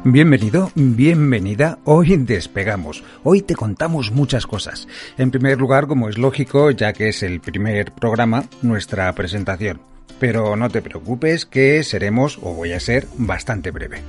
Bienvenido, bienvenida. Hoy despegamos. Hoy te contamos muchas cosas. En primer lugar, como es lógico, ya que es el primer programa, nuestra presentación. Pero no te preocupes que seremos, o voy a ser, bastante breve.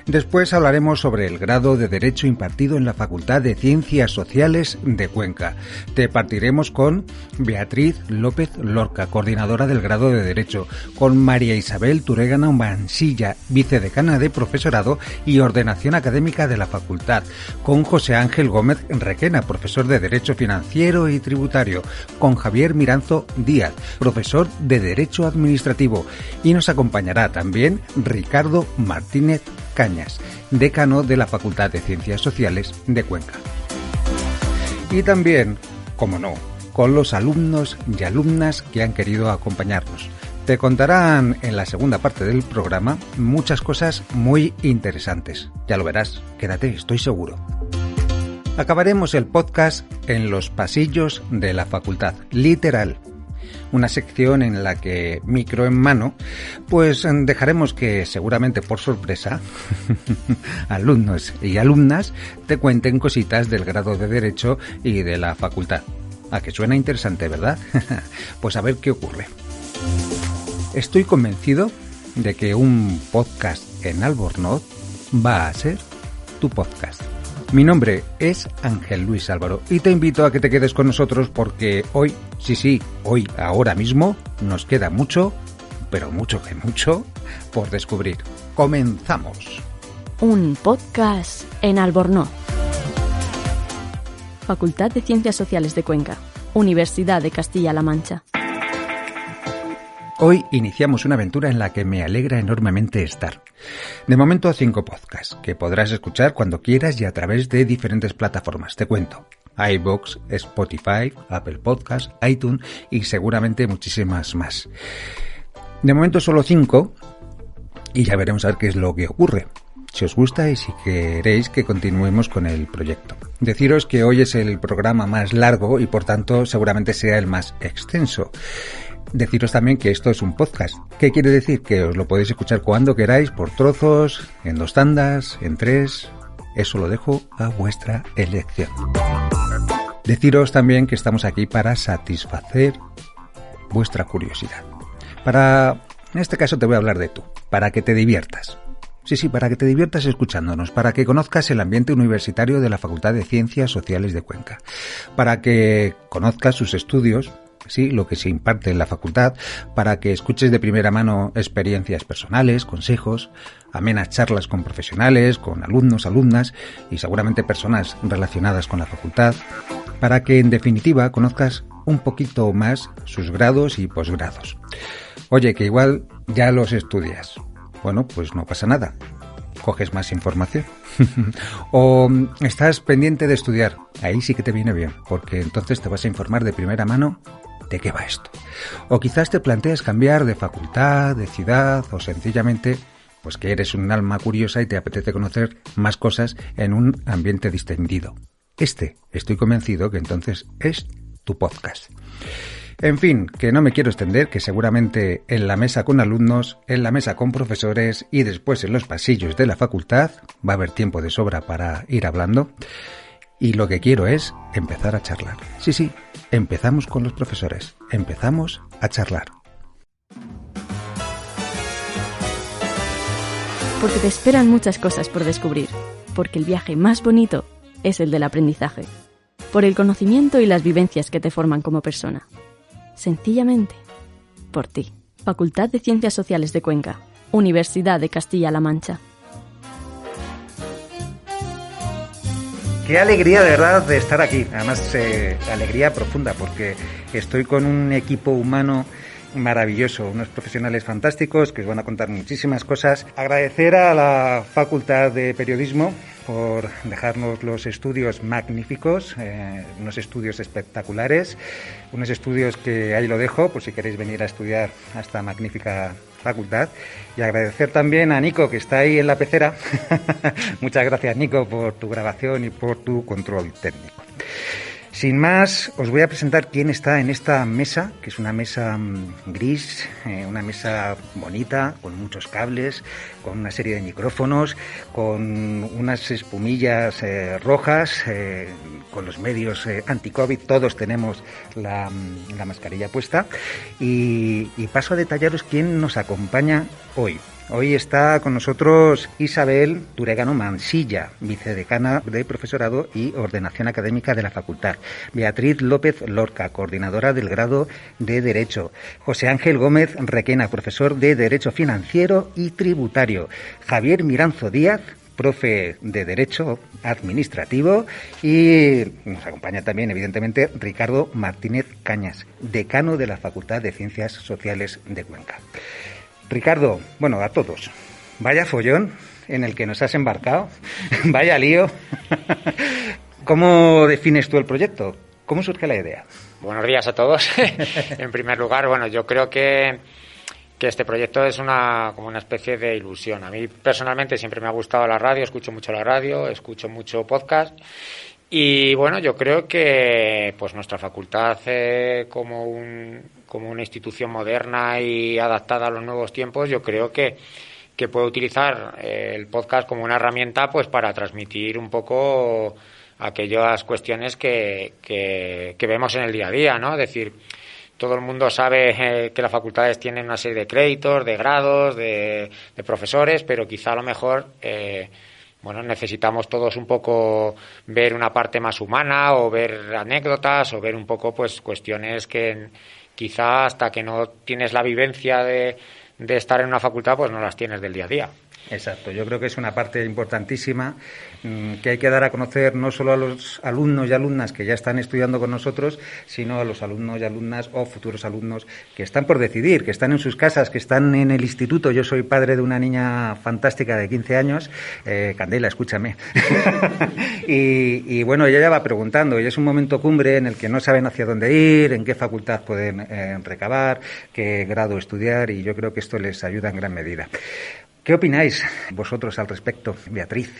Después hablaremos sobre el grado de Derecho impartido en la Facultad de Ciencias Sociales de Cuenca. Te partiremos con Beatriz López Lorca, coordinadora del grado de Derecho, con María Isabel Turégana Mansilla, vicedecana de Profesorado y Ordenación Académica de la Facultad, con José Ángel Gómez Requena, profesor de Derecho Financiero y Tributario, con Javier Miranzo Díaz, profesor de Derecho Administrativo, y nos acompañará también Ricardo Martínez Cañas, decano de la Facultad de Ciencias Sociales de Cuenca. Y también, como no, con los alumnos y alumnas que han querido acompañarnos. Te contarán en la segunda parte del programa muchas cosas muy interesantes. Ya lo verás, quédate, estoy seguro. Acabaremos el podcast en los pasillos de la facultad, literal. Una sección en la que, micro en mano, pues dejaremos que seguramente por sorpresa alumnos y alumnas te cuenten cositas del grado de Derecho y de la facultad. ¿A que suena interesante, verdad? Pues a ver qué ocurre. Estoy convencido de que un podcast en Albornoz va a ser tu podcast. Mi nombre es Ángel Luis Álvaro y te invito a que te quedes con nosotros porque hoy, hoy, ahora mismo, nos queda mucho, pero mucho que mucho, por descubrir. ¡Comenzamos! Un podcast en Albornoz. Facultad de Ciencias Sociales de Cuenca, Universidad de Castilla-La Mancha. Hoy iniciamos una aventura en la que me alegra enormemente estar. De momento 5 podcasts, que podrás escuchar cuando quieras y a través de diferentes plataformas. Te cuento: iVoox, Spotify, Apple Podcasts, iTunes y seguramente muchísimas más. De momento solo 5 y ya veremos a ver qué es lo que ocurre. Si os gusta y si queréis que continuemos con el proyecto. Deciros que hoy es el programa más largo y por tanto seguramente sea el más extenso. Deciros también que esto es un podcast. ¿Qué quiere decir? Que os lo podéis escuchar cuando queráis, por trozos, en 2 tandas, en 3. Eso lo dejo a vuestra elección. Deciros también que estamos aquí para satisfacer vuestra curiosidad. En este caso te voy a hablar de tú, para que te diviertas. Sí, para que te diviertas escuchándonos, para que conozcas el ambiente universitario de la Facultad de Ciencias Sociales de Cuenca, para que conozcas sus estudios, sí, lo que se imparte en la facultad, para que escuches de primera mano experiencias personales, consejos, amenas charlas con profesionales, con alumnos, alumnas y seguramente personas relacionadas con la facultad, para que en definitiva conozcas un poquito más sus grados y posgrados. Oye, que igual ya los estudias. Bueno, pues no pasa nada. Coges más información. O estás pendiente de estudiar. Ahí sí que te viene bien, porque entonces te vas a informar de primera mano de qué va esto. O quizás te planteas cambiar de facultad, de ciudad, o sencillamente pues que eres un alma curiosa y te apetece conocer más cosas en un ambiente distendido. Estoy convencido que entonces es tu podcast. En fin, que no me quiero extender, que seguramente en la mesa con alumnos, en la mesa con profesores y después en los pasillos de la facultad va a haber tiempo de sobra para ir hablando. Y lo que quiero es empezar a charlar. Sí, empezamos con los profesores, empezamos a charlar. Porque te esperan muchas cosas por descubrir, porque el viaje más bonito es el del aprendizaje, por el conocimiento y las vivencias que te forman como persona. Sencillamente, por ti. Facultad de Ciencias Sociales de Cuenca, Universidad de Castilla-La Mancha. Qué alegría de verdad de estar aquí, además alegría profunda porque estoy con un equipo humano maravilloso, unos profesionales fantásticos que os van a contar muchísimas cosas. Agradecer a la Facultad de Periodismo por dejarnos los estudios magníficos, unos estudios espectaculares, unos estudios que ahí lo dejo por si queréis venir a estudiar a esta magnífica facultad. Y agradecer también a Nico, que está ahí en la pecera. Muchas gracias, Nico, por tu grabación y por tu control técnico. Sin más, os voy a presentar quién está en esta mesa, que es una mesa gris, una mesa bonita, con muchos cables, con una serie de micrófonos, con unas espumillas rojas, con los medios anti-COVID. Todos tenemos la mascarilla puesta. Y paso a detallaros quién nos acompaña hoy. Hoy está con nosotros Isabel Turegano Mansilla, vicedecana de Profesorado y Ordenación Académica de la Facultad. Beatriz López Lorca, coordinadora del grado de Derecho. José Ángel Gómez Requena, profesor de Derecho Financiero y Tributario. Javier Miranzo Díaz, profe de Derecho Administrativo. Y nos acompaña también, evidentemente, Ricardo Martínez Cañas, decano de la Facultad de Ciencias Sociales de Cuenca. Ricardo, bueno, a todos, vaya follón en el que nos has embarcado, vaya lío. ¿Cómo defines tú el proyecto? ¿Cómo surge la idea? Buenos días a todos. En primer lugar, bueno, yo creo que este proyecto es como una especie de ilusión. A mí personalmente siempre me ha gustado la radio, escucho mucho la radio, escucho mucho podcast. Y bueno, yo creo que pues nuestra facultad como una institución moderna y adaptada a los nuevos tiempos, yo creo que puede utilizar el podcast como una herramienta pues para transmitir un poco aquellas cuestiones que vemos en el día a día, ¿no? Es decir, todo el mundo sabe que las facultades tienen una serie de créditos, de grados, de profesores, pero quizá a lo mejor necesitamos todos un poco ver una parte más humana o ver anécdotas o ver un poco pues cuestiones que quizá hasta que no tienes la vivencia de estar en una facultad pues no las tienes del día a día. Exacto, yo creo que es una parte importantísima que hay que dar a conocer no solo a los alumnos y alumnas que ya están estudiando con nosotros, sino a los alumnos y alumnas o futuros alumnos que están por decidir, que están en sus casas, que están en el instituto. Yo soy padre de una niña fantástica de 15 años, Candela, escúchame. y bueno, ella ya va preguntando, y es un momento cumbre en el que no saben hacia dónde ir, en qué facultad pueden recabar, qué grado estudiar, y yo creo que esto les ayuda en gran medida. ¿Qué opináis vosotros al respecto, Beatriz?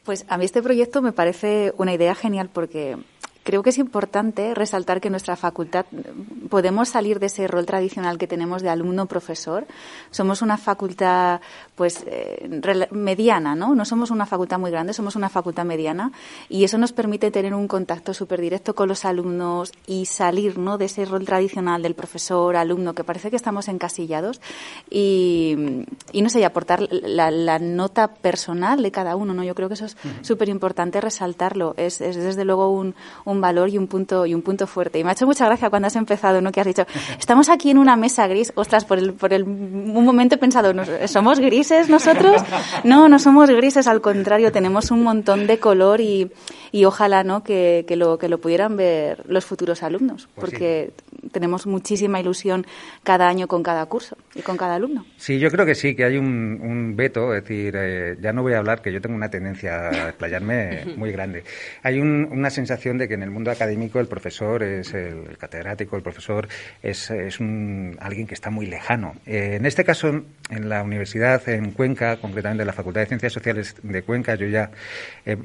Pues a mí este proyecto me parece una idea genial porque creo que es importante resaltar que en nuestra facultad podemos salir de ese rol tradicional que tenemos de alumno-profesor. Somos una facultad pues mediana, ¿no? No somos una facultad muy grande, somos una facultad mediana y eso nos permite tener un contacto súper directo con los alumnos y salir, ¿no?, de ese rol tradicional del profesor-alumno que parece que estamos encasillados y no sé, y aportar la nota personal de cada uno, ¿no? Yo creo que eso es súper importante resaltarlo. Es desde luego un valor y un punto fuerte. Y me ha hecho mucha gracia cuando has empezado, ¿no?, que has dicho, estamos aquí en una mesa gris. Ostras, un momento he pensado, ¿somos grises nosotros? No somos grises, al contrario, tenemos un montón de color y ojalá, ¿no?, que lo pudieran ver los futuros alumnos, porque tenemos muchísima ilusión cada año con cada curso y con cada alumno. Sí, yo creo que sí, que hay un veto, es decir, ya no voy a hablar, que yo tengo una tendencia a explayarme muy grande. Hay una sensación de que en el mundo académico el profesor es el catedrático, el profesor es alguien que está muy lejano. En este caso, en la universidad, en Cuenca, concretamente en la Facultad de Ciencias Sociales de Cuenca, yo ya he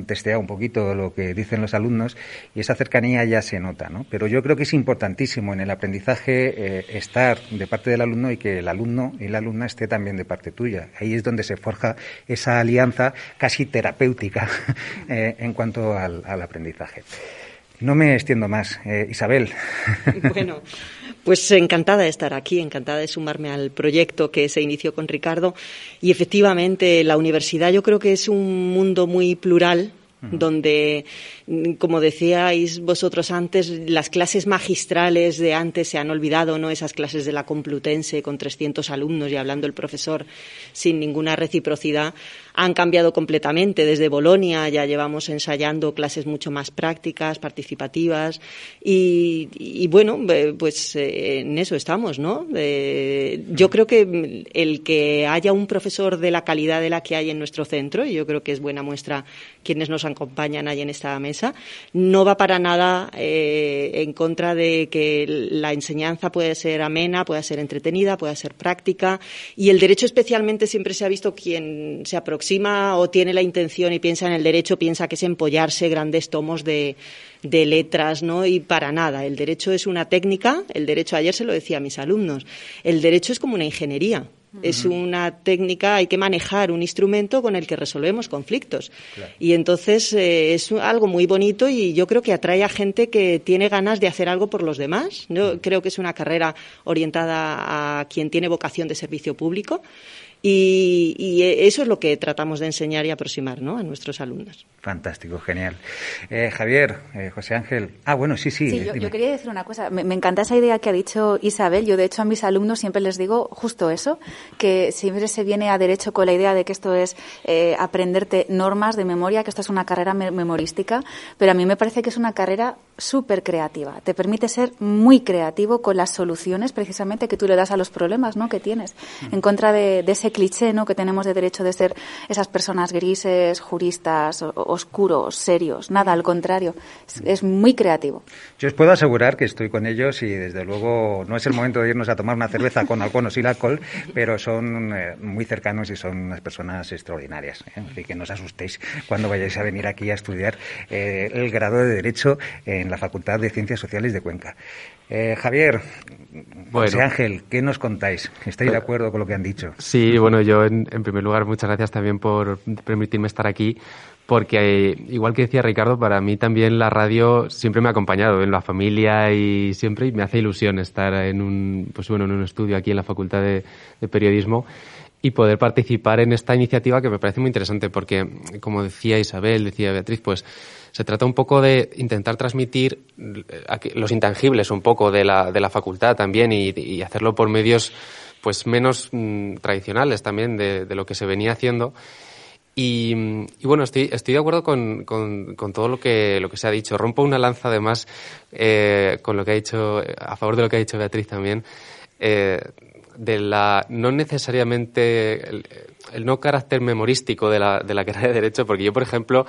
testeado un poquito lo que dicen los alumnos y esa cercanía ya se nota, ¿no? Pero yo creo que es importantísimo en el aprendizaje estar de parte del alumno y que el alumno y la alumna esté también de parte tuya. Ahí es donde se forja esa alianza casi terapéutica en cuanto al aprendizaje. No me extiendo más. Isabel. Bueno, pues encantada de estar aquí, encantada de sumarme al proyecto que se inició con Ricardo. Y efectivamente, la universidad yo creo que es un mundo muy plural, donde, como decíais vosotros antes, las clases magistrales de antes se han olvidado, ¿no? Esas clases de la Complutense con 300 alumnos y hablando el profesor sin ninguna reciprocidad han cambiado completamente. Desde Bolonia ya llevamos ensayando clases mucho más prácticas, participativas y bueno, pues en eso estamos, ¿no? Yo creo que el que haya un profesor de la calidad de la que hay en nuestro centro, y yo creo que es buena muestra quienes nos acompañan ahí en esta mesa, no va para nada en contra de que la enseñanza puede ser amena, pueda ser entretenida, pueda ser práctica, y el derecho especialmente siempre se ha visto quien se aproxima aproxima o tiene la intención y piensa en el derecho, piensa que es empollarse grandes tomos de letras, ¿no? Y para nada. El derecho es una técnica. El derecho, ayer se lo decía a mis alumnos, el derecho es como una ingeniería. Es una técnica, hay que manejar un instrumento con el que resolvemos conflictos. Claro. Y entonces es algo muy bonito y yo creo que atrae a gente que tiene ganas de hacer algo por los demás. Yo creo que es una carrera orientada a quien tiene vocación de servicio público. Y eso es lo que tratamos de enseñar y aproximar, ¿no?, a nuestros alumnos. Fantástico, genial. Javier, José Ángel. Bueno, sí. Sí, yo quería decir una cosa. Me encanta esa idea que ha dicho Isabel. Yo, de hecho, a mis alumnos siempre les digo justo eso, que siempre se viene a derecho con la idea de que esto es aprenderte normas de memoria, que esto es una carrera memorística, pero a mí me parece que es una carrera súper creativa. Te permite ser muy creativo con las soluciones, precisamente, que tú le das a los problemas, ¿no?, que tienes. En contra de ese cliché, ¿no?, que tenemos de derecho de ser esas personas grises, juristas, oscuros, serios. Nada, al contrario, es muy creativo. Yo os puedo asegurar que estoy con ellos y desde luego no es el momento de irnos a tomar una cerveza con halcón o sin alcohol, pero son muy cercanos y son unas personas extraordinarias. Así que no os asustéis cuando vayáis a venir aquí a estudiar el grado de Derecho en la Facultad de Ciencias Sociales de Cuenca. Javier, José Ángel, ¿qué nos contáis? ¿Estáis de acuerdo con lo que han dicho? Sí, bueno, yo en primer lugar muchas gracias también por permitirme estar aquí, porque igual que decía Ricardo, para mí también la radio siempre me ha acompañado en la familia y me hace ilusión estar en un estudio aquí en la Facultad de Periodismo y poder participar en esta iniciativa que me parece muy interesante porque, como decía Isabel, decía Beatriz, pues se trata un poco de intentar transmitir los intangibles un poco de la facultad también y hacerlo por medios pues menos tradicionales también de lo que se venía haciendo. Y bueno, estoy de acuerdo con todo lo que se ha dicho. Rompo una lanza además con lo que ha dicho, a favor de lo que ha dicho Beatriz también, de la no necesariamente el no carácter memorístico de la carrera de Derecho, porque yo, por ejemplo,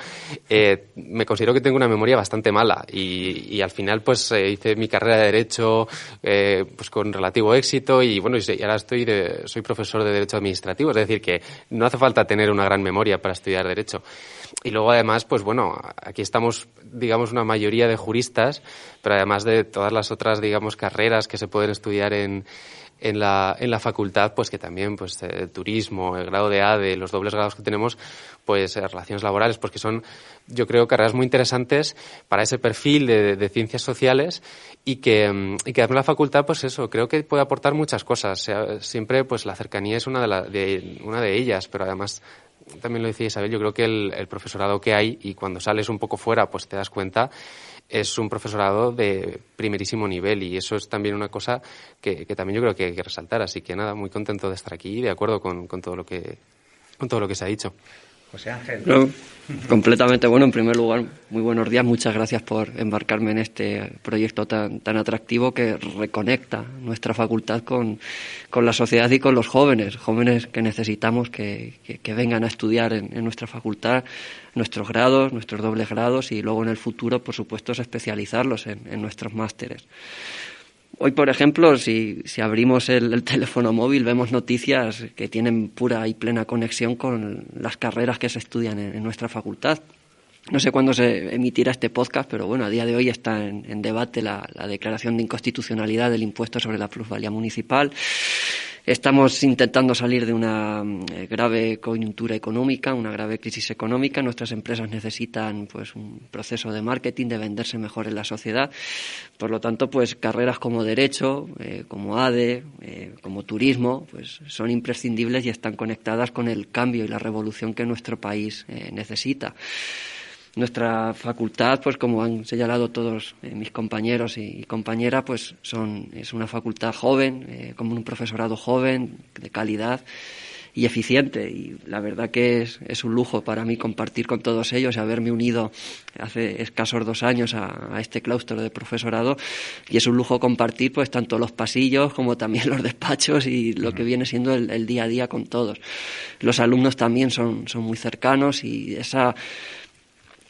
me considero que tengo una memoria bastante mala y al final pues hice mi carrera de Derecho pues con relativo éxito y bueno, y ahora soy profesor de Derecho Administrativo, es decir, que no hace falta tener una gran memoria para estudiar Derecho. Y luego además, pues bueno, aquí estamos, digamos, una mayoría de juristas, pero además de todas las otras, digamos, carreras que se pueden estudiar en la facultad, pues que también pues turismo, el grado de ADE, los dobles grados que tenemos, pues relaciones laborales, pues que son, yo creo, carreras muy interesantes para ese perfil de ciencias sociales y que además la facultad, pues eso, creo que puede aportar muchas cosas. Siempre pues la cercanía es una de ellas, pero además también lo decía Isabel, yo creo que el profesorado que hay y cuando sales un poco fuera pues te das cuenta, es un profesorado de primerísimo nivel y eso es también una cosa que también yo creo que hay que resaltar. Así que nada, muy contento de estar aquí y de acuerdo con todo lo que se ha dicho. José Ángel. No, completamente. Bueno, en primer lugar, muy buenos días. Muchas gracias por embarcarme en este proyecto tan atractivo que reconecta nuestra facultad con la sociedad y con los jóvenes que necesitamos que vengan a estudiar en nuestra facultad, nuestros grados, nuestros dobles grados y luego en el futuro, por supuesto, especializarlos en nuestros másteres. Hoy, por ejemplo, si abrimos el teléfono móvil, vemos noticias que tienen pura y plena conexión con las carreras que se estudian en nuestra facultad. No sé cuándo se emitirá este podcast, pero bueno, a día de hoy está en debate la declaración de inconstitucionalidad del impuesto sobre la plusvalía municipal. Estamos intentando salir de una grave coyuntura económica, una grave crisis económica. Nuestras empresas necesitan pues un proceso de marketing, de venderse mejor en la sociedad. Por lo tanto, pues carreras como Derecho, como ADE, como Turismo, pues son imprescindibles y están conectadas con el cambio y la revolución que nuestro país necesita. Nuestra facultad, pues como han señalado todos mis compañeros y compañeras, pues es una facultad joven, con un profesorado joven, de calidad y eficiente. Y la verdad que es un lujo para mí compartir con todos ellos y haberme unido hace escasos 2 años a este claustro de profesorado. Y es un lujo compartir pues tanto los pasillos como también los despachos y lo que viene siendo el día a día con todos. Los alumnos también son muy cercanos y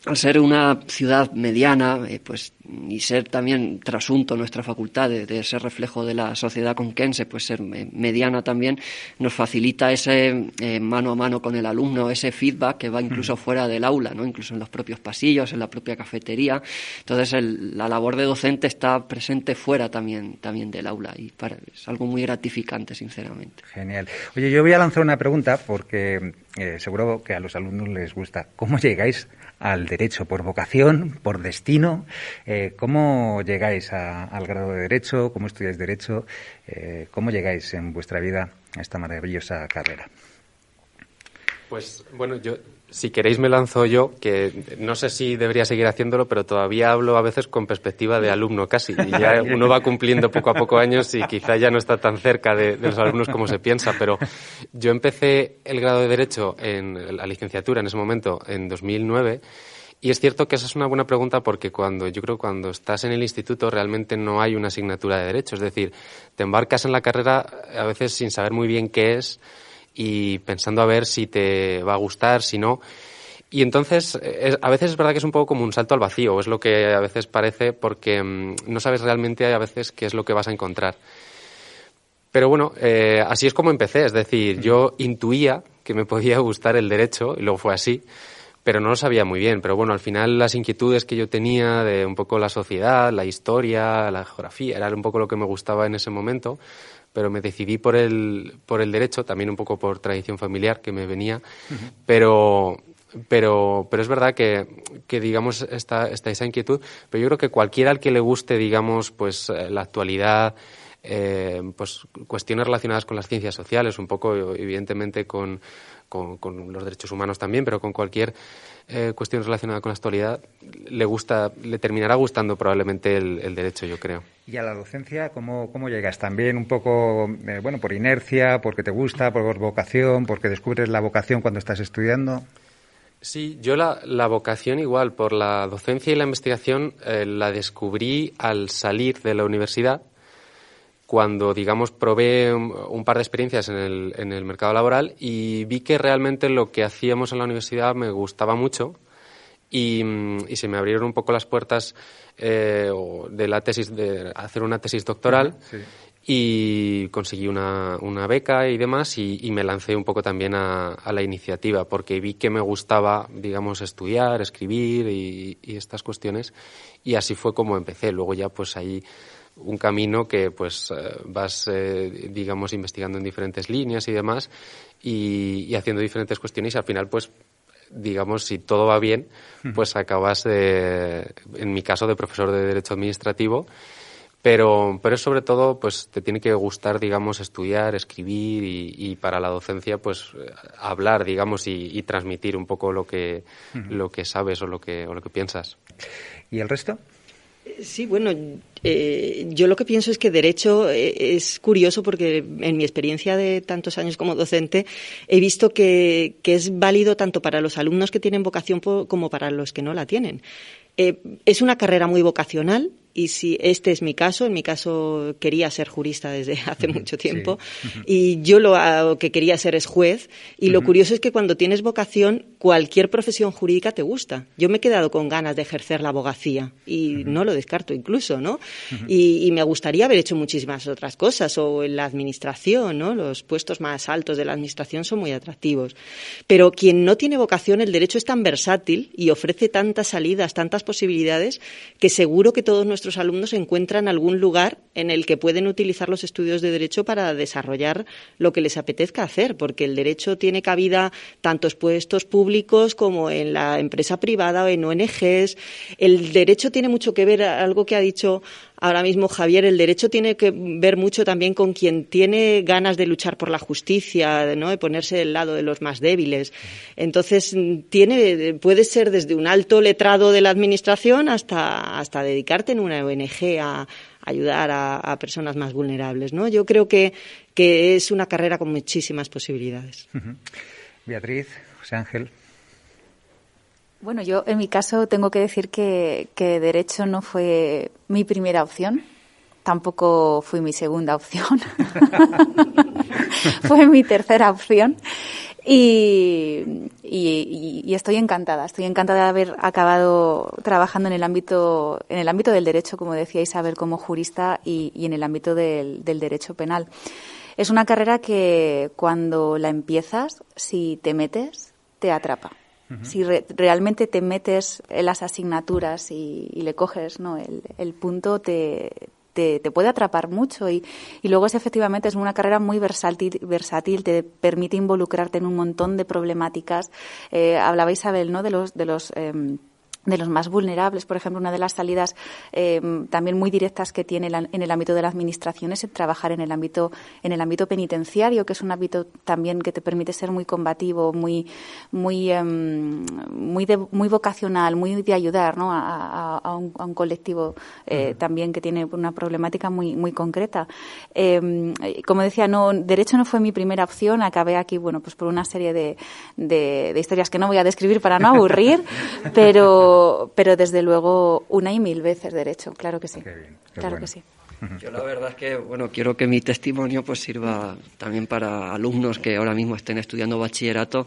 al ser una ciudad mediana, pues y ser también trasunto nuestra facultad de ser reflejo de la sociedad conquense, pues ser mediana también nos facilita ese mano a mano con el alumno, ese feedback que va incluso fuera del aula, ¿no? Incluso en los propios pasillos, en la propia cafetería. Entonces la labor de docente está presente fuera también del aula y es algo muy gratificante, sinceramente. Genial. Oye, yo voy a lanzar una pregunta porque seguro que a los alumnos les gusta. ¿Cómo llegáis al derecho? ¿Por vocación? ¿Por destino? ¿Cómo llegáis al grado de Derecho? ¿Cómo estudiáis Derecho? ¿Cómo llegáis en vuestra vida a esta maravillosa carrera? Pues bueno, si queréis me lanzo yo, que no sé si debería seguir haciéndolo, pero todavía hablo a veces con perspectiva de alumno casi. Y ya uno va cumpliendo poco a poco años y quizá ya no está tan cerca de los alumnos como se piensa. Pero yo empecé el grado de Derecho en la licenciatura en ese momento, en 2009. Y es cierto que esa es una buena pregunta porque yo creo que cuando estás en el instituto realmente no hay una asignatura de Derecho. Es decir, te embarcas en la carrera a veces sin saber muy bien qué es y pensando a ver si te va a gustar, si no. Y entonces, a veces es verdad que es un poco como un salto al vacío, es lo que a veces parece, porque no sabes realmente a veces qué es lo que vas a encontrar. Pero bueno, así es como empecé, es decir, yo intuía que me podía gustar el derecho, y luego fue así, pero no lo sabía muy bien. Pero bueno, al final las inquietudes que yo tenía de un poco la sociedad, la historia, la geografía, era un poco lo que me gustaba en ese momento, pero me decidí por el derecho, también un poco por tradición familiar que me venía, pero es verdad que digamos está esa inquietud, pero yo creo que cualquiera al que le guste, digamos, pues la actualidad, pues cuestiones relacionadas con las ciencias sociales, un poco evidentemente con los derechos humanos también, pero con cualquier cuestión relacionada con la actualidad, le terminará gustando probablemente el derecho, yo creo. ¿Y a la docencia cómo llegas? ¿También un poco, por inercia, porque te gusta, por vocación, porque descubres la vocación cuando estás estudiando? Sí, yo la vocación igual, por la docencia y la investigación, la descubrí al salir de la universidad, cuando, digamos, probé un par de experiencias en el mercado laboral y vi que realmente lo que hacíamos en la universidad me gustaba mucho y se me abrieron un poco las puertas de la tesis, de hacer una tesis doctoral. Sí. Y conseguí una beca y demás y me lancé un poco también a la iniciativa porque vi que me gustaba, digamos, estudiar, escribir y estas cuestiones y así fue como empecé. Luego ya pues ahí un camino que pues vas, digamos, investigando en diferentes líneas y demás y haciendo diferentes cuestiones y al final pues digamos, si todo va bien, pues acabas en mi caso de profesor de Derecho Administrativo. Pero es sobre todo, pues te tiene que gustar, digamos, estudiar, escribir y para la docencia, pues hablar, digamos, y transmitir un poco lo que sabes o lo que piensas. ¿Y el resto? Sí, bueno, yo lo que pienso es que Derecho es curioso porque en mi experiencia de tantos años como docente he visto que es válido tanto para los alumnos que tienen vocación como para los que no la tienen. Es una carrera muy vocacional. Y si este es mi caso, en mi caso quería ser jurista desde hace mucho tiempo y yo lo que quería ser es juez y lo curioso es que cuando tienes vocación cualquier profesión jurídica te gusta. Yo me he quedado con ganas de ejercer la abogacía y no lo descarto incluso, ¿no? Y me gustaría haber hecho muchísimas otras cosas o en la administración, ¿no? Los puestos más altos de la administración son muy atractivos. Pero quien no tiene vocación, el derecho es tan versátil y ofrece tantas salidas, tantas posibilidades que seguro que todos nuestros alumnos encuentran algún lugar en el que pueden utilizar los estudios de Derecho para desarrollar lo que les apetezca hacer, porque el Derecho tiene cabida tanto en puestos públicos como en la empresa privada o en ONGs. El Derecho tiene mucho que ver, algo que ha dicho ahora mismo Javier, el Derecho tiene que ver mucho también con quien tiene ganas de luchar por la justicia, ¿no? De ponerse del lado de los más débiles. Entonces, puede ser desde un alto letrado de la administración hasta dedicarte en una ONG a ayudar a personas más vulnerables, ¿no? Yo creo que es una carrera con muchísimas posibilidades. Beatriz, José Ángel. Bueno, yo en mi caso tengo que decir que Derecho no fue mi primera opción, tampoco fue mi segunda opción, fue mi tercera opción. Y estoy encantada de haber acabado trabajando en el ámbito del derecho, como decía Isabel, como jurista y en el ámbito del derecho penal. Es una carrera que cuando la empiezas, si te metes, te atrapa. Uh-huh. Si realmente te metes en las asignaturas y le coges, ¿no?, el punto, te puede atrapar mucho y luego efectivamente es una carrera muy versátil, te permite involucrarte en un montón de problemáticas. Hablaba Isabel, ¿no?, de los más vulnerables. Por ejemplo, una de las salidas también muy directas que tiene en el ámbito de la administración es trabajar en el ámbito penitenciario, que es un ámbito también que te permite ser muy combativo, muy vocacional, muy de ayudar, ¿no?, a un colectivo también que tiene una problemática muy concreta. Como decía, derecho no fue mi primera opción. Acabé aquí, bueno, pues por una serie de historias que no voy a describir para no aburrir, pero desde luego una y mil veces derecho, claro que sí. Qué bien, claro bueno. Que sí. Yo la verdad es que, quiero que mi testimonio pues sirva también para alumnos que ahora mismo estén estudiando bachillerato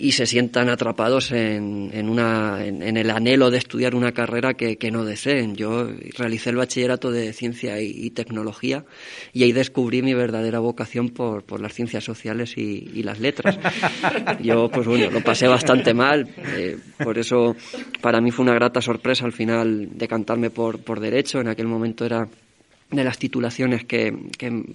y se sientan atrapados en el anhelo de estudiar una carrera que no deseen. Yo realicé el bachillerato de Ciencia y Tecnología y ahí descubrí mi verdadera vocación por las ciencias sociales y las letras. Yo, pues bueno, lo pasé bastante mal, por eso para mí fue una grata sorpresa al final decantarme por Derecho. En aquel momento era de las titulaciones que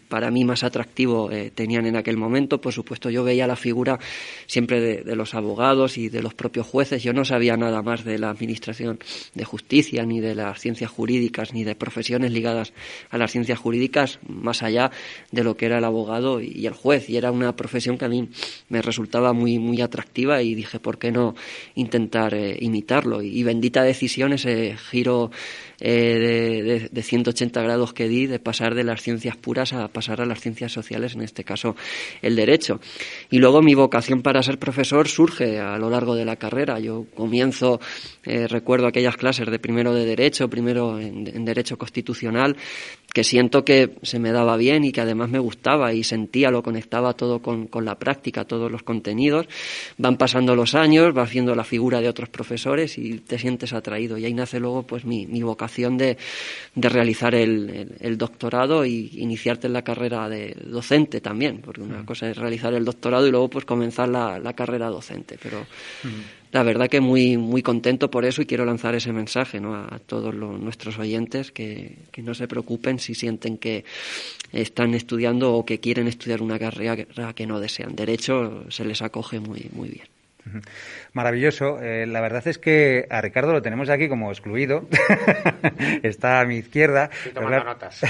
para mí más atractivo tenían en aquel momento. Por supuesto, yo veía la figura siempre de los abogados y de los propios jueces. Yo no sabía nada más de la administración de justicia, ni de las ciencias jurídicas, ni de profesiones ligadas a las ciencias jurídicas, más allá de lo que era el abogado y el juez. Y era una profesión que a mí me resultaba muy atractiva y dije, ¿por qué no intentar imitarlo? Y bendita decisión ese giro de 180 grados que di, de pasar de las ciencias puras a pasar a las ciencias sociales, en este caso el derecho. Y luego mi vocación para ser profesor surge a lo largo de la carrera. Yo comienzo, recuerdo aquellas clases de primero de derecho, primero en derecho constitucional, que siento que se me daba bien y que además me gustaba y sentía, lo conectaba todo con la práctica, todos los contenidos. Van pasando los años, vas viendo la figura de otros profesores y te sientes atraído. Y ahí nace luego pues mi vocación de realizar el doctorado y iniciarte en la carrera de docente también, porque una cosa es realizar el doctorado y luego pues comenzar la carrera docente. Pero la verdad que muy contento por eso y quiero lanzar ese mensaje, ¿no?, a todos nuestros oyentes que no se preocupen si sienten que están estudiando o que quieren estudiar una carrera que no desean. Derecho se les acoge muy bien. Maravilloso. La verdad es que a Ricardo lo tenemos aquí como excluido. Está a mi izquierda. Estoy tomando notas.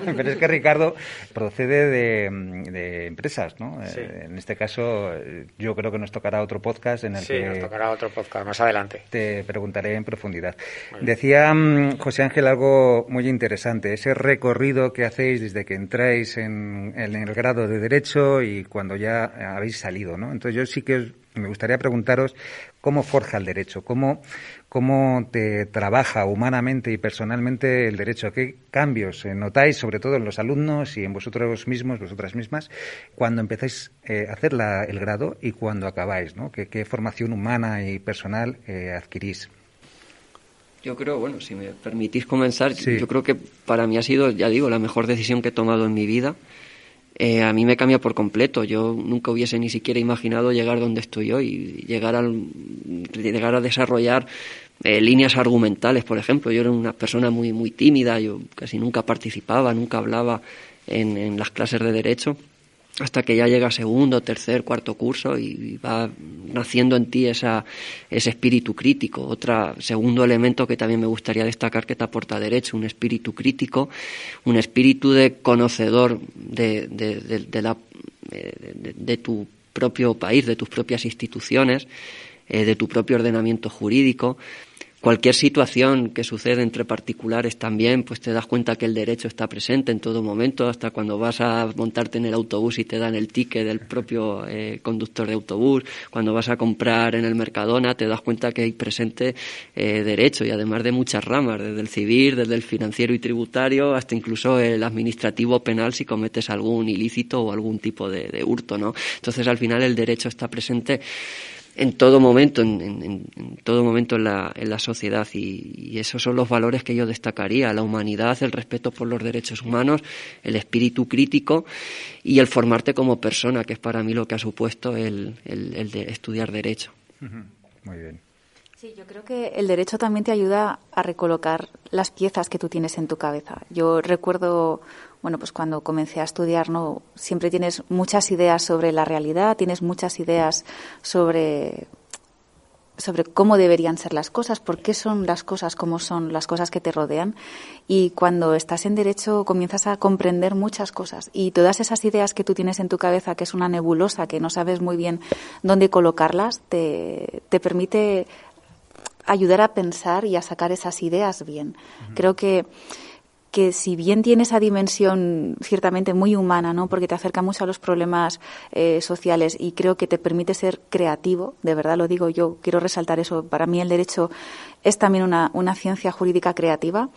Pero es que Ricardo procede de empresas, ¿no? Sí. En este caso, yo creo que nos tocará otro podcast en el que... Sí, nos tocará otro podcast más adelante. Te preguntaré en profundidad. Decía José Ángel algo muy interesante, ese recorrido que hacéis desde que entráis en el grado de Derecho y cuando ya habéis salido, ¿no? Entonces yo sí que me gustaría preguntaros cómo forja el derecho, cómo te trabaja humanamente y personalmente el derecho, qué cambios notáis, sobre todo en los alumnos y en vosotros mismos, vosotras mismas, cuando empezáis a hacer el grado y cuando acabáis, ¿no? ¿Qué formación humana y personal adquirís? Yo creo, bueno, si me permitís comenzar, sí. Yo creo que para mí ha sido, ya digo, la mejor decisión que he tomado en mi vida. A mí me cambia por completo. Yo nunca hubiese ni siquiera imaginado llegar donde estoy hoy, llegar a desarrollar líneas argumentales, por ejemplo. Yo era una persona muy tímida, yo casi nunca participaba, nunca hablaba en las clases de Derecho, hasta que ya llega segundo, tercer, cuarto curso y va naciendo en ti ese espíritu crítico. Segundo elemento que también me gustaría destacar que te aporta Derecho, un espíritu crítico, un espíritu de conocedor de tu propio país, de tus propias instituciones, de tu propio ordenamiento jurídico, cualquier situación que sucede entre particulares también, pues te das cuenta que el derecho está presente en todo momento, hasta cuando vas a montarte en el autobús y te dan el ticket del propio conductor de autobús, cuando vas a comprar en el Mercadona te das cuenta que hay presente derecho, y además de muchas ramas, desde el civil, desde el financiero y tributario, hasta incluso el administrativo penal si cometes algún ilícito o algún tipo de hurto, ¿no? Entonces, al final, el derecho está presente en todo momento, en todo momento en la sociedad, y esos son los valores que yo destacaría: la humanidad, el respeto por los derechos humanos, el espíritu crítico y el formarte como persona, que es para mí lo que ha supuesto el de estudiar derecho. Muy bien. Sí, yo creo que el derecho también te ayuda a recolocar las piezas que tú tienes en tu cabeza. Yo recuerdo, bueno, pues cuando comencé a estudiar, ¿no? Siempre tienes muchas ideas sobre la realidad, tienes muchas ideas sobre cómo deberían ser las cosas, por qué son las cosas como son, las cosas que te rodean. Y cuando estás en derecho comienzas a comprender muchas cosas. Y todas esas ideas que tú tienes en tu cabeza, que es una nebulosa, que no sabes muy bien dónde colocarlas, te permite ayudar a pensar y a sacar esas ideas bien. Creo que si bien tiene esa dimensión ciertamente muy humana, ¿no? Porque te acerca mucho a los problemas sociales, y creo que te permite ser creativo, de verdad lo digo yo, quiero resaltar eso. Para mí el derecho es también una ciencia jurídica creativa.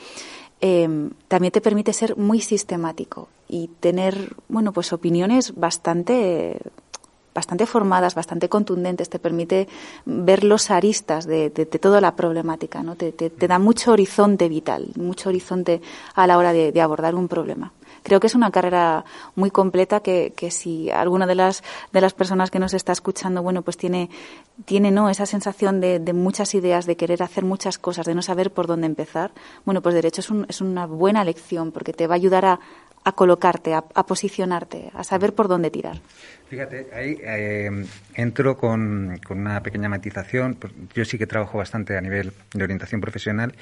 También te permite ser muy sistemático y tener, bueno, pues opiniones bastante formadas, bastante contundentes. Te permite ver los aristas de toda la problemática, ¿no? Te da mucho horizonte vital, mucho horizonte a la hora de abordar un problema. Creo que es una carrera muy completa que si alguna de las personas que nos está escuchando, bueno, pues tiene ¿no? esa sensación de muchas ideas, de querer hacer muchas cosas, de no saber por dónde empezar, bueno, pues derecho es una buena lección, porque te va a ayudar a colocarte, a posicionarte, a saber por dónde tirar. Fíjate, ahí entro con una pequeña matización. Yo sí que trabajo bastante a nivel de orientación profesional,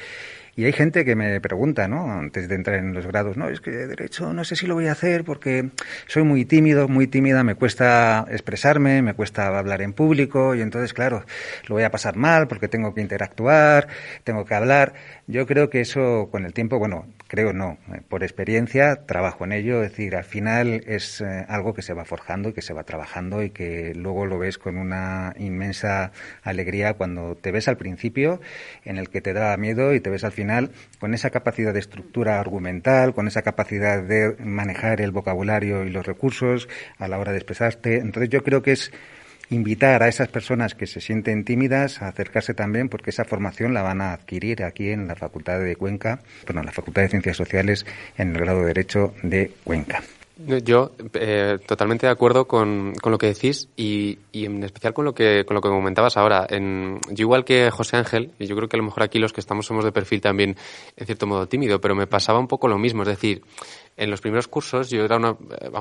y hay gente que me pregunta, ¿no?, antes de entrar en los grados, no, es que derecho no sé si lo voy a hacer porque soy muy tímido, muy tímida, me cuesta expresarme, me cuesta hablar en público, y entonces, claro, lo voy a pasar mal porque tengo que interactuar, tengo que hablar. Yo creo que eso con el tiempo, bueno, creo no, por experiencia trabajo en ello, es decir, al final es algo que se va forjando y que se va trabajando, y que luego lo ves con una inmensa alegría cuando te ves al principio, en el que te da miedo, y te ves al final con esa capacidad de estructura argumental, con esa capacidad de manejar el vocabulario y los recursos a la hora de expresarte. Entonces yo creo que es invitar a esas personas que se sienten tímidas a acercarse también, porque esa formación la van a adquirir aquí en la Facultad de Cuenca, bueno, en la Facultad de Ciencias Sociales, en el grado de Derecho de Cuenca. Yo totalmente de acuerdo con lo que decís, y en especial con lo que comentabas ahora. Yo, igual que José Ángel, y yo creo que a lo mejor aquí los que estamos somos de perfil también en cierto modo tímido, pero me pasaba un poco lo mismo. Es decir, en los primeros cursos yo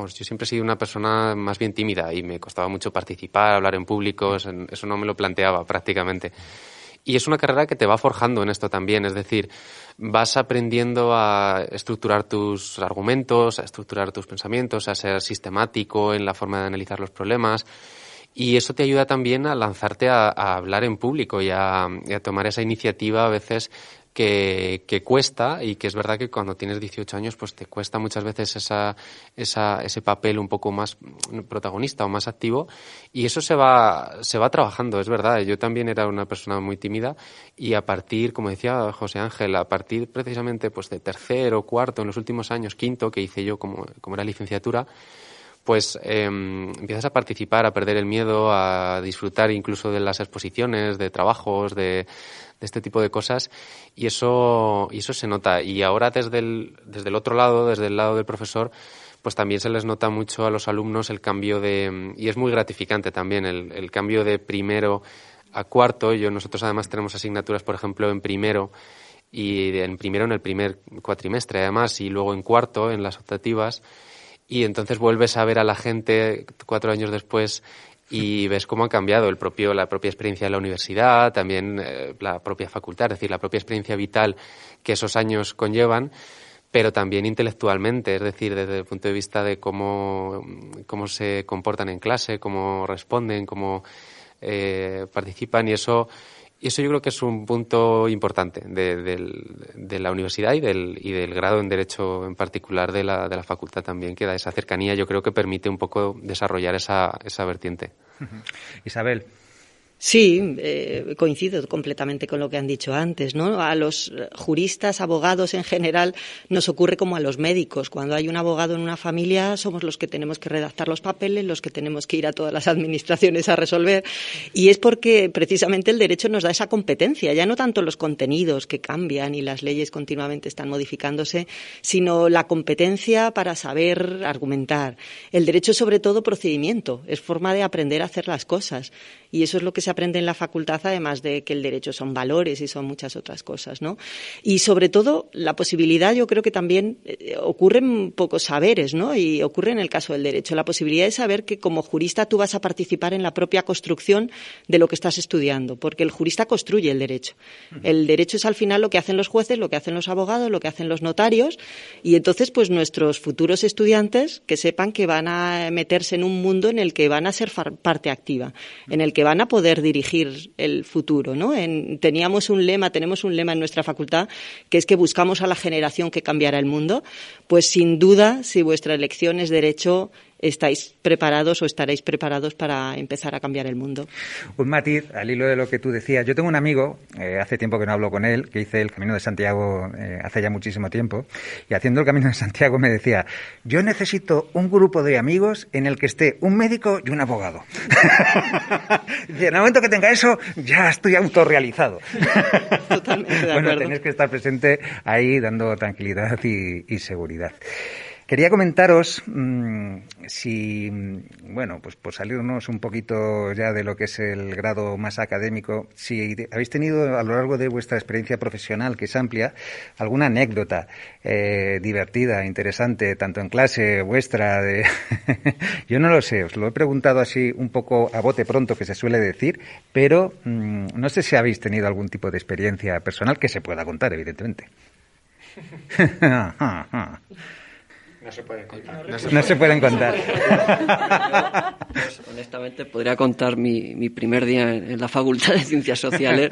siempre he sido una persona más bien tímida, y me costaba mucho participar, hablar en público, eso no me lo planteaba prácticamente. Y es una carrera que te va forjando en esto también, es decir, vas aprendiendo a estructurar tus argumentos, a estructurar tus pensamientos, a ser sistemático en la forma de analizar los problemas, y eso te ayuda también a lanzarte a hablar en público y a tomar esa iniciativa a veces que cuesta, y que es verdad que cuando tienes 18 años pues te cuesta muchas veces ese papel un poco más protagonista o más activo, y eso se va trabajando, es verdad. Yo también era una persona muy tímida, y a partir, como decía José Ángel, a partir precisamente pues de tercero, cuarto, en los últimos años, quinto, que hice yo como era licenciatura, pues empiezas a participar, a perder el miedo, a disfrutar incluso de las exposiciones, de trabajos, de este tipo de cosas, y eso se nota. Y ahora desde el otro lado, desde el lado del profesor, pues también se les nota mucho a los alumnos el cambio y es muy gratificante también el cambio de primero a cuarto. Nosotros además tenemos asignaturas, por ejemplo, en primero en el primer cuatrimestre además, y luego en cuarto en las optativas, y entonces vuelves a ver a la gente 4 años después y ves cómo ha cambiado la propia experiencia de la universidad, también la propia facultad, es decir, la propia experiencia vital que esos años conllevan, pero también intelectualmente, es decir, desde el punto de vista de cómo se comportan en clase, cómo responden, cómo participan, y eso Y eso yo creo que es un punto importante de la universidad y del grado en Derecho en particular de la facultad también, que da esa cercanía, yo creo que permite un poco desarrollar esa vertiente. Isabel. Sí, coincido completamente con lo que han dicho antes, ¿no? A los juristas, abogados en general, nos ocurre como a los médicos. Cuando hay un abogado en una familia, somos los que tenemos que redactar los papeles, los que tenemos que ir a todas las administraciones a resolver. Y es porque precisamente el derecho nos da esa competencia, ya no tanto los contenidos que cambian y las leyes continuamente están modificándose, sino la competencia para saber argumentar. El derecho es sobre todo procedimiento, es forma de aprender a hacer las cosas. Y eso es lo que se aprende en la facultad, además de que el derecho son valores y son muchas otras cosas, ¿no? Y sobre todo, la posibilidad, yo creo que también ocurren pocos saberes, ¿no? Y ocurre en el caso del derecho, la posibilidad de saber que como jurista tú vas a participar en la propia construcción de lo que estás estudiando, porque el jurista construye el derecho. El derecho es al final lo que hacen los jueces, lo que hacen los abogados, lo que hacen los notarios, y entonces pues nuestros futuros estudiantes que sepan que van a meterse en un mundo en el que van a ser parte activa, en el que van a poder dirigir el futuro, ¿no? Tenemos un lema en nuestra facultad, que es que buscamos a la generación que cambiará el mundo. Pues sin duda, si vuestra elección es derecho, estáis preparados o estaréis preparados para empezar a cambiar el mundo. Un matiz, al hilo de lo que tú decías. Yo tengo un amigo, hace tiempo que no hablo con él, que hice el Camino de Santiago hace ya muchísimo tiempo, y haciendo el Camino de Santiago me decía, yo necesito un grupo de amigos en el que esté un médico y un abogado. Dice, en el momento que tenga eso, ya estoy autorrealizado. Totalmente de acuerdo. Bueno, tenéis que estar presente ahí dando tranquilidad y seguridad. Quería comentaros bueno, pues por salirnos un poquito ya de lo que es el grado más académico, si habéis tenido a lo largo de vuestra experiencia profesional, que es amplia, alguna anécdota divertida, interesante, tanto en clase vuestra, yo no lo sé, os lo he preguntado así un poco a bote pronto, que se suele decir, pero no sé si habéis tenido algún tipo de experiencia personal que se pueda contar, evidentemente. No se pueden contar. No se pueden contar. Pues, honestamente, podría contar mi primer día en la Facultad de Ciencias Sociales,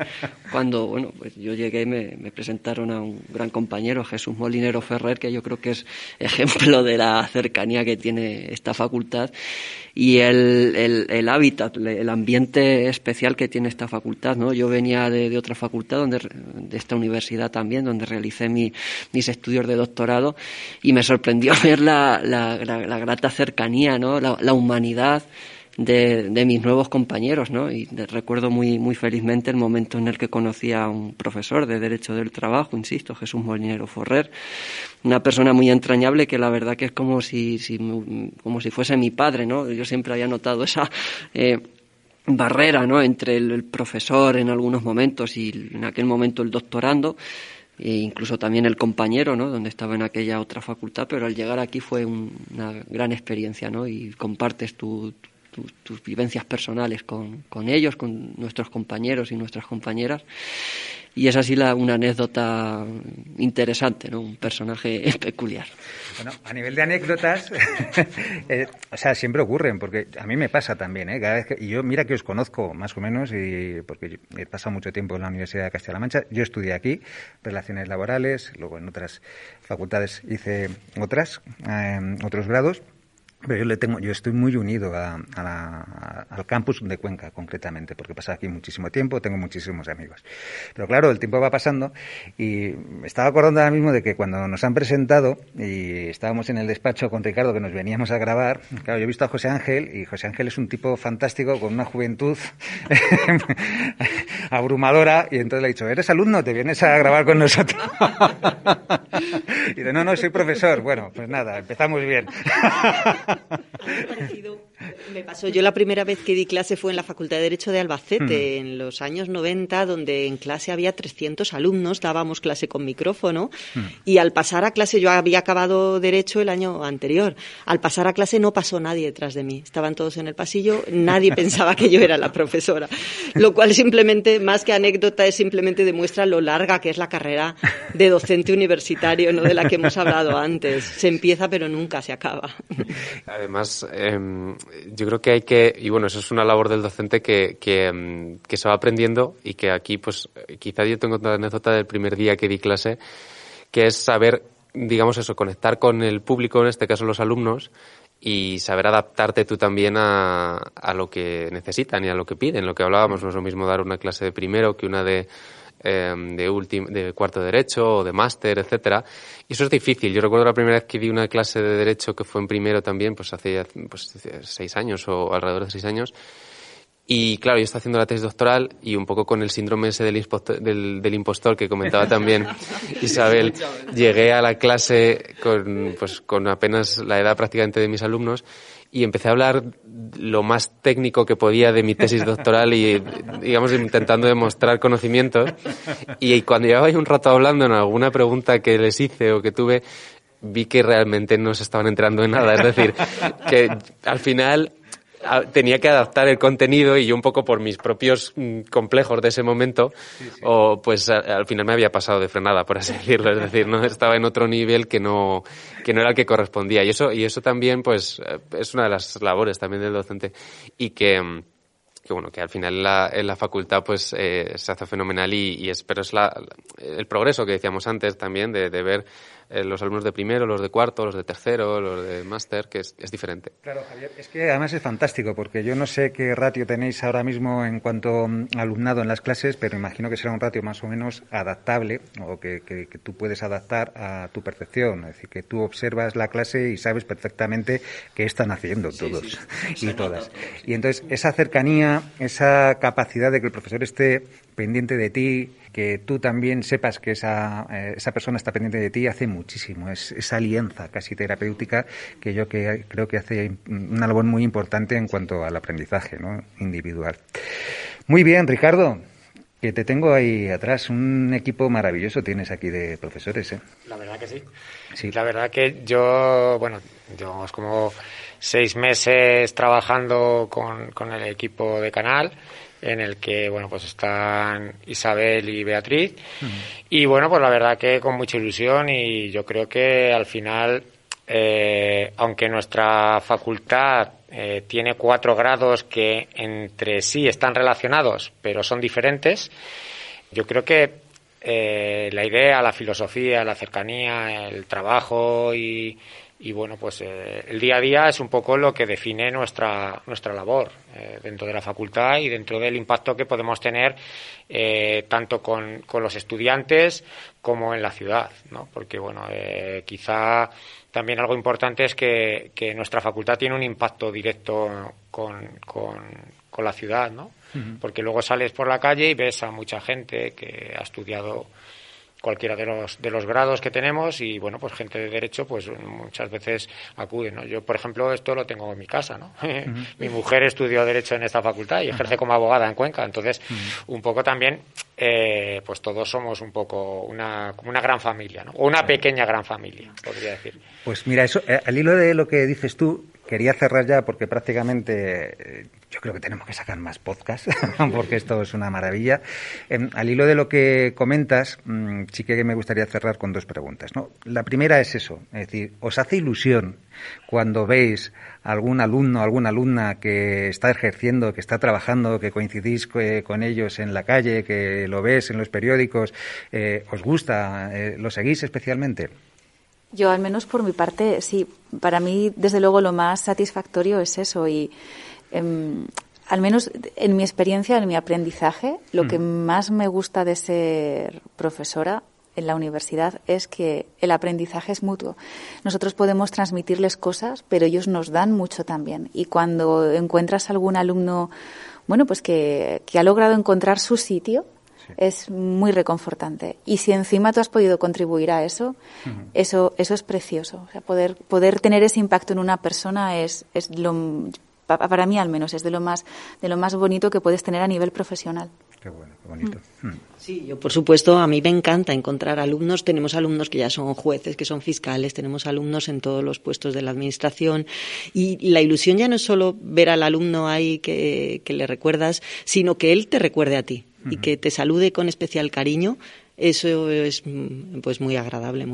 cuando bueno, pues yo llegué y me presentaron a un gran compañero, Jesús Molinero Ferrer, que yo creo que es ejemplo de la cercanía que tiene esta facultad y el hábitat, el ambiente especial que tiene esta facultad, ¿no? Yo venía de otra facultad, de esta universidad también, donde realicé mis estudios de doctorado, y me sorprendió ver la grata cercanía, ¿no? La humanidad de mis nuevos compañeros, ¿no? Y recuerdo muy felizmente el momento en el que conocí a un profesor de Derecho del Trabajo, insisto, Jesús Molinero Ferrer, una persona muy entrañable que la verdad que es como si fuese mi padre, ¿no? Yo siempre había notado esa barrera, ¿no? Entre el profesor en algunos momentos y en aquel momento el doctorando, e incluso también el compañero, ¿no? Donde estaba en aquella otra facultad, pero al llegar aquí fue una gran experiencia, ¿no? Y compartes tus vivencias personales con ellos, con nuestros compañeros y nuestras compañeras. Y es así una anécdota interesante, ¿no? Un personaje peculiar. Bueno, a nivel de anécdotas, o sea, siempre ocurren, porque a mí me pasa también, ¿eh? Cada vez y yo, mira que os conozco más o menos, y porque he pasado mucho tiempo en la Universidad de Castilla-La Mancha. Yo estudié aquí, Relaciones Laborales, luego en otras facultades hice otros grados. Pero yo estoy muy unido al campus de Cuenca, concretamente, porque he pasado aquí muchísimo tiempo, tengo muchísimos amigos. Pero claro, el tiempo va pasando y me estaba acordando ahora mismo de que cuando nos han presentado y estábamos en el despacho con Ricardo, que nos veníamos a grabar, claro, yo he visto a José Ángel, y José Ángel es un tipo fantástico, con una juventud abrumadora, y entonces le he dicho, ¿eres alumno? ¿Te vienes a grabar con nosotros? Y dice, no, soy profesor. Bueno, pues nada, empezamos bien. Parecido me pasó. Yo la primera vez que di clase fue en la Facultad de Derecho de Albacete, en los años 90, donde en clase había 300 alumnos, dábamos clase con micrófono, y al pasar a clase, yo había acabado Derecho el año anterior, al pasar a clase no pasó nadie detrás de mí, estaban todos en el pasillo, nadie pensaba que yo era la profesora, lo cual simplemente, más que anécdota, simplemente demuestra lo larga que es la carrera de docente universitario, ¿no? De la que hemos hablado antes. Se empieza pero nunca se acaba. Además, yo creo que hay que, y bueno, eso es una labor del docente que se va aprendiendo y que aquí, pues, quizá yo tengo otra anécdota del primer día que di clase, que es saber, digamos eso, conectar con el público, en este caso los alumnos, y saber adaptarte tú también a lo que necesitan y a lo que piden. Lo que hablábamos, no es lo mismo dar una clase de primero que una de cuarto de derecho o de máster, etcétera. Y eso es difícil. Yo recuerdo la primera vez que di una clase de derecho que fue en primero también, pues hace 6 años o alrededor de 6 años. Y claro, yo estaba haciendo la tesis doctoral y un poco con el síndrome ese del impostor que comentaba también Isabel, llegué a la clase con apenas la edad prácticamente de mis alumnos y empecé a hablar lo más técnico que podía de mi tesis doctoral y, digamos, intentando demostrar conocimientos. Y cuando llevaba ahí un rato hablando en alguna pregunta que les hice o que tuve, vi que realmente no se estaban enterando de nada. Es decir, que al final tenía que adaptar el contenido y yo un poco por mis propios complejos de ese momento, o pues al final me había pasado de frenada, por así decirlo. Es decir, no estaba en otro nivel que no era el que correspondía. Y eso también, pues, es una de las labores también del docente y que bueno, que al final en la facultad pues se hace fenomenal pero es el progreso que decíamos antes también de ver los alumnos de primero, los de cuarto, los de tercero, los de máster, que es diferente. Claro, Javier, es que además es fantástico, porque yo no sé qué ratio tenéis ahora mismo en cuanto a alumnado en las clases, pero imagino que será un ratio más o menos adaptable, o que tú puedes adaptar a tu percepción, es decir, que tú observas la clase y sabes perfectamente qué están haciendo todos y todas. Y entonces esa cercanía, esa capacidad de que el profesor esté pendiente de ti, que tú también sepas que esa persona está pendiente de ti, hace muchísimo. Es esa alianza casi terapéutica que yo creo que hace una labor muy importante en cuanto al aprendizaje, ¿no?, individual. Muy bien, Ricardo, que te tengo ahí atrás. Un equipo maravilloso tienes aquí de profesores, ¿eh? La verdad que sí. La verdad que llevamos como 6 meses trabajando con el equipo de Canal, en el que, bueno, pues están Isabel y Beatriz. Uh-huh. Y bueno, pues la verdad que con mucha ilusión, y yo creo que al final, aunque nuestra facultad tiene 4 grados que entre sí están relacionados, pero son diferentes, yo creo que la idea, la filosofía, la cercanía, el trabajo y bueno, pues el día a día es un poco lo que define nuestra labor dentro de la facultad y dentro del impacto que podemos tener tanto con los estudiantes como en la ciudad, ¿no? Porque bueno, quizá también algo importante es que nuestra facultad tiene un impacto directo con la ciudad, ¿no? Uh-huh. Porque luego sales por la calle y ves a mucha gente que ha estudiado cualquiera de los grados que tenemos y bueno, pues gente de derecho pues muchas veces acude, ¿no? Yo, por ejemplo, esto lo tengo en mi casa, ¿no? Uh-huh. Mi mujer estudió derecho en esta facultad y ejerce como abogada en Cuenca, entonces un poco también pues todos somos un poco como una gran familia, ¿no? O una pequeña gran familia, podría decir. Pues mira, eso al hilo de lo que dices tú, quería cerrar ya porque prácticamente yo creo que tenemos que sacar más podcasts porque esto es una maravilla. Al hilo de lo que comentas, sí que me gustaría cerrar con 2 preguntas, ¿no? La primera es eso, es decir, ¿os hace ilusión cuando veis algún alumno, alguna alumna que está ejerciendo, que está trabajando, que coincidís con ellos en la calle, que lo ves en los periódicos? ¿Os gusta? ¿Lo seguís especialmente? Yo, al menos por mi parte, sí. Para mí, desde luego, lo más satisfactorio es eso. Y al menos en mi experiencia, en mi aprendizaje, lo que más me gusta de ser profesora en la universidad es que el aprendizaje es mutuo. Nosotros podemos transmitirles cosas, pero ellos nos dan mucho también. Y cuando encuentras algún alumno, bueno, pues que ha logrado encontrar su sitio, es muy reconfortante. Y si encima tú has podido contribuir a eso, eso es precioso. O sea, poder tener ese impacto en una persona es lo, para mí al menos, es de lo más bonito que puedes tener a nivel profesional. Qué bueno, qué bonito. Sí, yo por supuesto, a mí me encanta encontrar alumnos. Tenemos alumnos que ya son jueces, que son fiscales, tenemos alumnos en todos los puestos de la administración y la ilusión ya no es solo ver al alumno ahí que le recuerdas, sino que él te recuerde a ti y que te salude con especial cariño. Eso es pues muy agradable,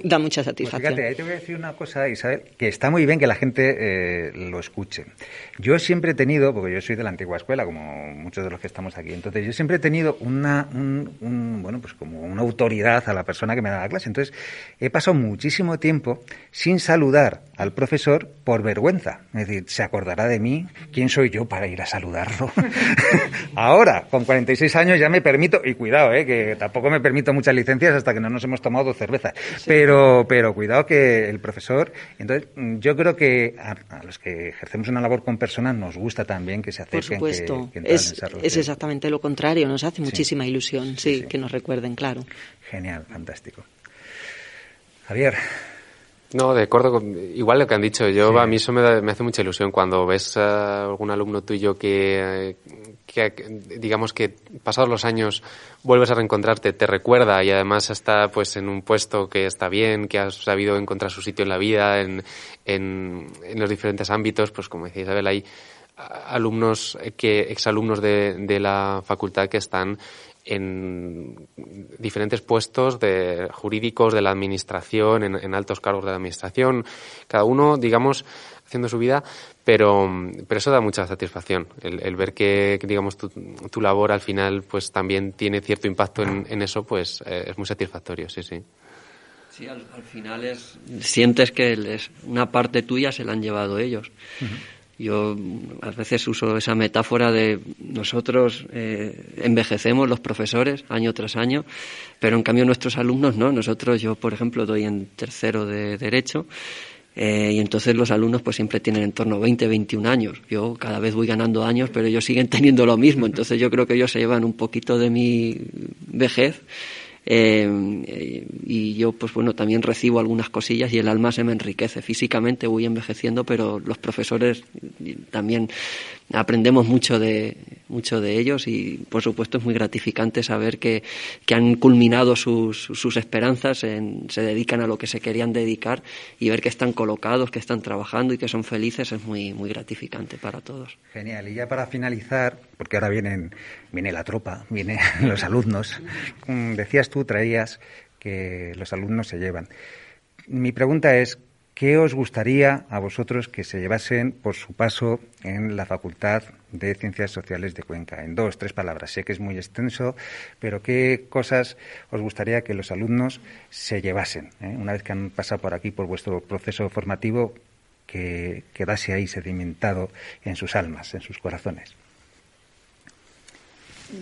da mucha satisfacción. Pues fíjate, ahí te voy a decir una cosa, Isabel, que está muy bien que la gente lo escuche. Yo siempre he tenido, porque yo soy de la antigua escuela, como muchos de los que estamos aquí, entonces yo siempre he tenido pues como una autoridad a la persona que me da la clase. Entonces he pasado muchísimo tiempo sin saludar al profesor por vergüenza. Es decir, ¿se acordará de mí? ¿Quién soy yo para ir a saludarlo? Ahora, con 46 años ya me permito, y cuidado, que tampoco me permito muchas licencias hasta que no nos hemos tomado 2 cervezas. Sí. Pero cuidado que el profesor... Entonces, yo creo que a los que ejercemos una labor con personas nos gusta también que se acerquen. Por supuesto. Es exactamente lo contrario. Nos hace muchísima ilusión, sí, que nos recuerden, claro. Genial, fantástico. Javier... No, de acuerdo, igual lo que han dicho. Yo, a mí eso me hace mucha ilusión cuando ves a algún alumno tuyo que digamos que pasados los años vuelves a reencontrarte, te recuerda y además está pues en un puesto que está bien, que has sabido encontrar su sitio en la vida, en los diferentes ámbitos, pues como decía Isabel, hay alumnos exalumnos de la facultad que están en diferentes puestos jurídicos de la administración, en altos cargos de la administración, cada uno, digamos, haciendo su vida, pero eso da mucha satisfacción, el ver que digamos, tu labor al final pues también tiene cierto impacto en eso, pues es muy satisfactorio, sí. Sí, al final sientes que una parte tuya se la han llevado ellos. Uh-huh. Yo a veces uso esa metáfora de nosotros envejecemos los profesores año tras año, pero en cambio nuestros alumnos no. Yo, por ejemplo, doy en tercero de Derecho y entonces los alumnos pues siempre tienen en torno a 20, 21 años. Yo cada vez voy ganando años, pero ellos siguen teniendo lo mismo. Entonces yo creo que ellos se llevan un poquito de mi vejez. Y yo pues bueno también recibo algunas cosillas y el alma se me enriquece. Físicamente voy envejeciendo, pero los profesores también aprendemos mucho de ellos y por supuesto es muy gratificante saber que han culminado sus esperanzas, se dedican a lo que se querían dedicar y ver que están colocados, que están trabajando y que son felices es muy, muy gratificante para todos. Genial. Y ya para finalizar, porque ahora viene la tropa, vienen los alumnos, decías tú, traías que los alumnos se llevan. Mi pregunta es, ¿qué os gustaría a vosotros que se llevasen por su paso en la Facultad de Ciencias Sociales de Cuenca? En 2, 3 palabras. Sé que es muy extenso, pero ¿qué cosas os gustaría que los alumnos se llevasen? Una vez que han pasado por aquí, por vuestro proceso formativo, que quedase ahí sedimentado en sus almas, en sus corazones.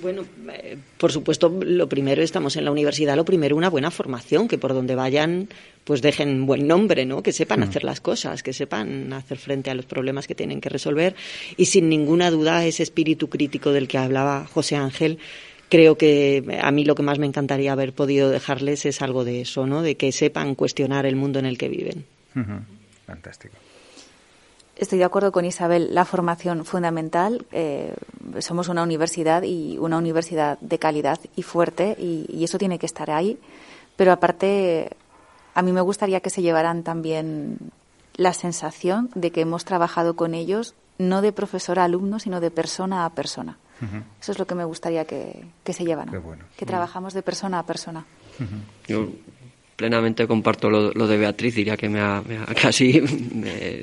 Bueno, por supuesto, lo primero, estamos en la universidad, lo primero, una buena formación, que por donde vayan, pues dejen buen nombre, ¿no? Que sepan hacer las cosas, que sepan hacer frente a los problemas que tienen que resolver y sin ninguna duda ese espíritu crítico del que hablaba José Ángel. Creo que a mí lo que más me encantaría haber podido dejarles es algo de eso, ¿no? De que sepan cuestionar el mundo en el que viven. Uh-huh. Fantástico. Estoy de acuerdo con Isabel, la formación fundamental. Somos una universidad y una universidad de calidad y fuerte y eso tiene que estar ahí. Pero aparte, a mí me gustaría que se llevaran también la sensación de que hemos trabajado con ellos no de profesor a alumno, sino de persona a persona. Uh-huh. Eso es lo que me gustaría que se llevaran. Qué bueno. Que trabajamos de persona a persona. Uh-huh. Yo plenamente comparto lo de Beatriz, diría que casi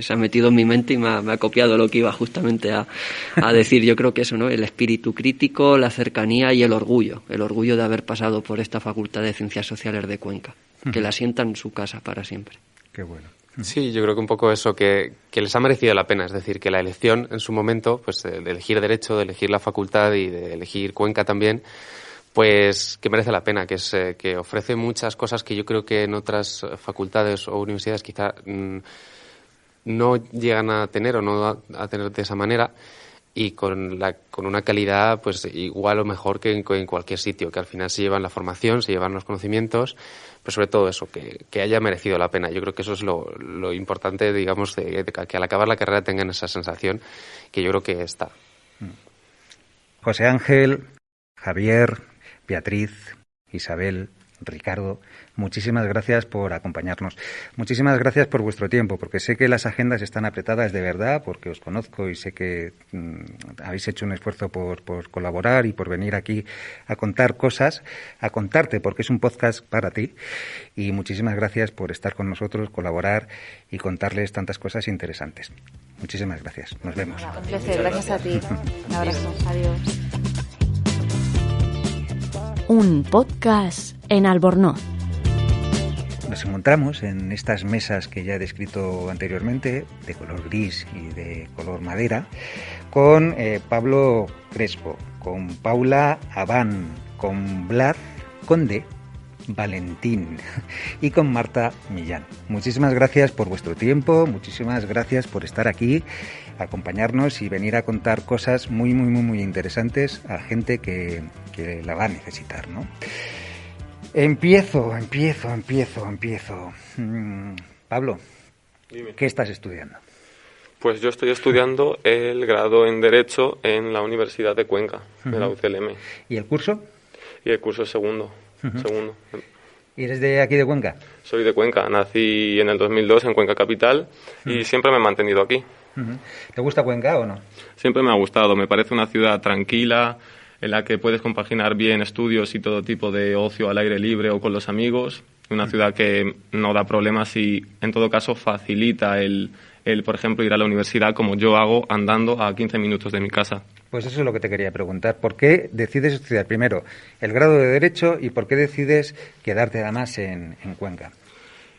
se ha metido en mi mente y me ha copiado lo que iba justamente a decir. Yo creo que eso, ¿no? El espíritu crítico, la cercanía y el orgullo de haber pasado por esta Facultad de Ciencias Sociales de Cuenca, que la sientan en su casa para siempre. Qué bueno. Sí, yo creo que un poco eso, que les ha merecido la pena, es decir, que la elección en su momento, pues de elegir Derecho, de elegir la facultad y de elegir Cuenca también, pues que merece la pena, que ofrece muchas cosas que yo creo que en otras facultades o universidades quizá no llegan a tener o no a tener de esa manera y con una calidad pues igual o mejor que en cualquier sitio, que al final se llevan la formación, se llevan los conocimientos, pero sobre todo eso, que haya merecido la pena. Yo creo que eso es lo importante, digamos, de que al acabar la carrera tengan esa sensación que yo creo que está. José Ángel, Javier, Beatriz, Isabel, Ricardo, muchísimas gracias por acompañarnos. Muchísimas gracias por vuestro tiempo, porque sé que las agendas están apretadas de verdad, porque os conozco y sé que habéis hecho un esfuerzo por colaborar y por venir aquí a contar cosas, a contarte, porque es un podcast para ti. Y muchísimas gracias por estar con nosotros, colaborar y contarles tantas cosas interesantes. Muchísimas gracias. Nos vemos. Un placer. Gracias a ti. Un abrazo. Adiós. Un podcast en Albornoz. Nos encontramos en estas mesas que ya he descrito anteriormente, de color gris y de color madera, con Pablo Crespo, con Paula Abán, con Blas Conde, Valentín y con Marta Millán. Muchísimas gracias por vuestro tiempo, muchísimas gracias por estar aquí, acompañarnos y venir a contar cosas muy interesantes a gente que la va a necesitar, ¿no? Empiezo. Pablo, dime. ¿Qué estás estudiando? Pues yo estoy estudiando el grado en Derecho en la Universidad de Cuenca, de la UCLM. ¿Y el curso? Y el curso es segundo. ¿Y eres de aquí de Cuenca? Soy de Cuenca, nací en el 2002 en Cuenca Capital y siempre me he mantenido aquí. ¿Te gusta Cuenca o no? Siempre me ha gustado, me parece una ciudad tranquila, en la que puedes compaginar bien estudios y todo tipo de ocio al aire libre o con los amigos. Una ciudad que no da problemas y, en todo caso, facilita el, por ejemplo, ir a la universidad como yo hago andando a 15 minutos de mi casa. Pues eso es lo que te quería preguntar. ¿Por qué decides estudiar primero el grado de Derecho y por qué decides quedarte además en Cuenca?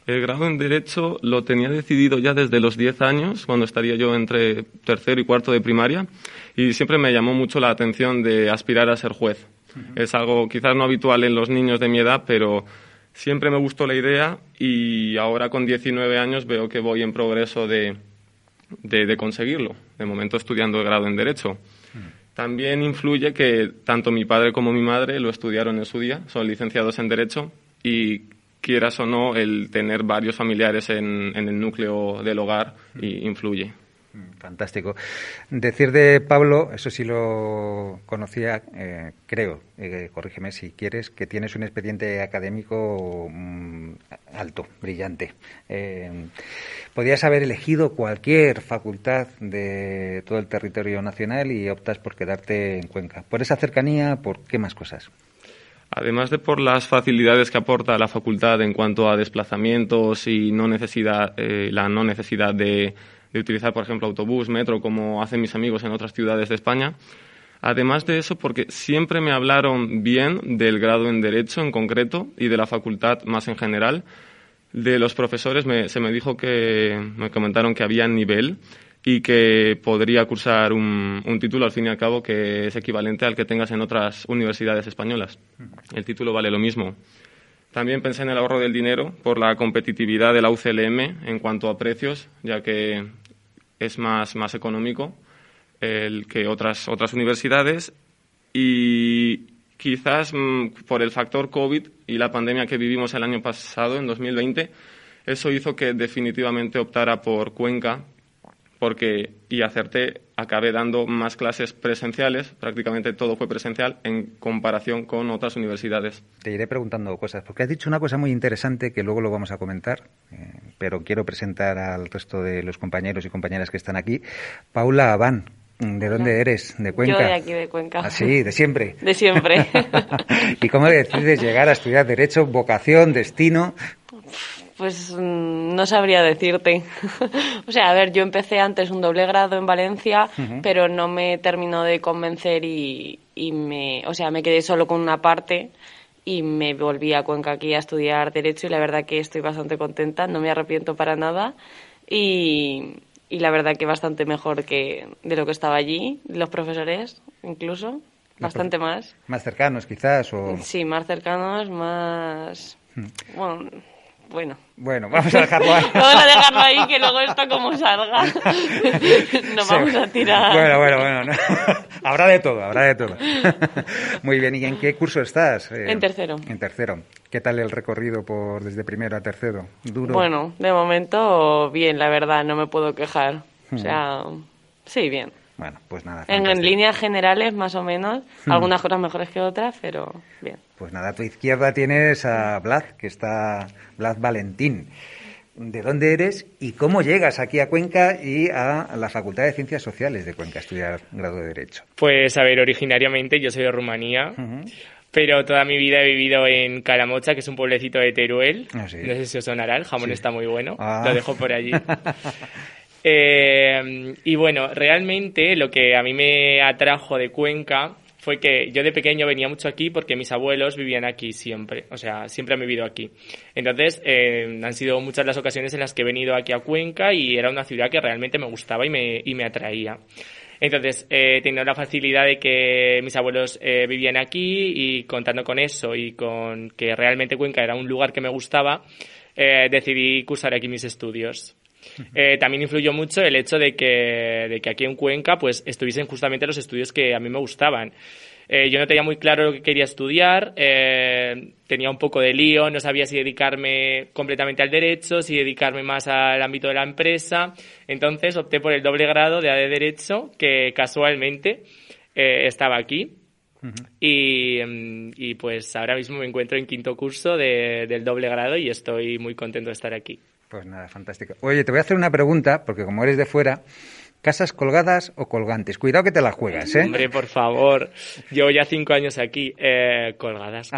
El grado en Derecho lo tenía decidido ya desde los 10 años, cuando estaría yo entre tercero y cuarto de primaria, y siempre me llamó mucho la atención de aspirar a ser juez. Es algo quizás no habitual en los niños de mi edad, pero siempre me gustó la idea y ahora con 19 años veo que voy en progreso de conseguirlo. De momento estudiando el grado en Derecho. También influye que tanto mi padre como mi madre lo estudiaron en su día, son licenciados en Derecho y quieras o no, el tener varios familiares en el núcleo del hogar influye. Fantástico. Decir de Pablo, eso sí lo conocía, creo, corrígeme si quieres, que tienes un expediente académico alto, brillante. Podías haber elegido cualquier facultad de todo el territorio nacional y optas por quedarte en Cuenca. ¿Por esa cercanía, por qué más cosas? Además de por las facilidades que aporta la facultad en cuanto a desplazamientos y la no necesidad de utilizar, por ejemplo, autobús, metro, como hacen mis amigos en otras ciudades de España. Además de eso, porque siempre me hablaron bien del grado en Derecho en concreto y de la facultad más en general. De los profesores se me dijo me comentaron que había nivel y que podría cursar un título, al fin y al cabo, que es equivalente al que tengas en otras universidades españolas. El título vale lo mismo. También pensé en el ahorro del dinero por la competitividad de la UCLM en cuanto a precios, ya que es más económico que otras universidades. Y quizás por el factor COVID y la pandemia que vivimos el año pasado, en 2020, eso hizo que definitivamente optara por Cuenca, y acerté, acabé dando más clases presenciales, prácticamente todo fue presencial en comparación con otras universidades. Te iré preguntando cosas, porque has dicho una cosa muy interesante que luego lo vamos a comentar, pero quiero presentar al resto de los compañeros y compañeras que están aquí. Paula Abán, ¿de dónde eres? ¿De Cuenca? Yo de aquí, de Cuenca. ¿Ah, sí? ¿De siempre? De siempre. ¿Y cómo decides llegar a estudiar Derecho, vocación, destino? Pues no sabría decirte. O sea, a ver, yo empecé antes un doble grado en Valencia, pero no me terminó de convencer y me quedé solo con una parte y me volví a Cuenca aquí a estudiar Derecho y la verdad que estoy bastante contenta, no me arrepiento para nada y la verdad que bastante mejor que de lo que estaba allí, los profesores incluso, bastante más. ¿Más cercanos quizás? O... Sí, más cercanos, más... Bueno, vamos a dejarlo ahí. Vamos a dejarlo ahí, que luego esto como salga. Nos vamos a tirar. Bueno. No. Habrá de todo. Muy bien, ¿y en qué curso estás? En tercero. En tercero. ¿Qué tal el recorrido desde primero a tercero? ¿Duro? Bueno, de momento bien, la verdad, no me puedo quejar. O sea, sí, bien. Bueno, pues nada. En líneas generales, más o menos. Algunas cosas mejores que otras, pero bien. Pues nada, a tu izquierda tienes a Blas, que está Blas Valentín. ¿De dónde eres y cómo llegas aquí a Cuenca y a la Facultad de Ciencias Sociales de Cuenca a estudiar grado de Derecho? Pues a ver, originariamente yo soy de Rumanía, pero toda mi vida he vivido en Calamocha, que es un pueblecito de Teruel. Ah, sí. No sé si os sonará, el jamón está muy bueno, lo dejo por allí. Y bueno, realmente lo que a mí me atrajo de Cuenca fue que yo de pequeño venía mucho aquí porque mis abuelos vivían aquí siempre, o sea, siempre han vivido aquí. Entonces, han sido muchas las ocasiones en las que he venido aquí a Cuenca y era una ciudad que realmente me gustaba y me atraía. Entonces, teniendo la facilidad de que mis abuelos vivían aquí y contando con eso y con que realmente Cuenca era un lugar que me gustaba, decidí cursar aquí mis estudios. También influyó mucho el hecho de que aquí en Cuenca pues estuviesen justamente los estudios que a mí me gustaban. Yo no tenía muy claro lo que quería estudiar, tenía un poco de lío, no sabía si dedicarme completamente al derecho, si dedicarme más al ámbito de la empresa. Entonces opté por el doble grado de Derecho, que casualmente estaba aquí. Y pues ahora mismo me encuentro en quinto curso del doble grado y estoy muy contento de estar aquí. Pues nada, fantástico. Oye, te voy a hacer una pregunta, porque como eres de fuera, ¿casas colgadas o colgantes? Cuidado que te la juegas, ¿eh? Hombre, por favor. Llevo ya 5 años aquí. Colgadas.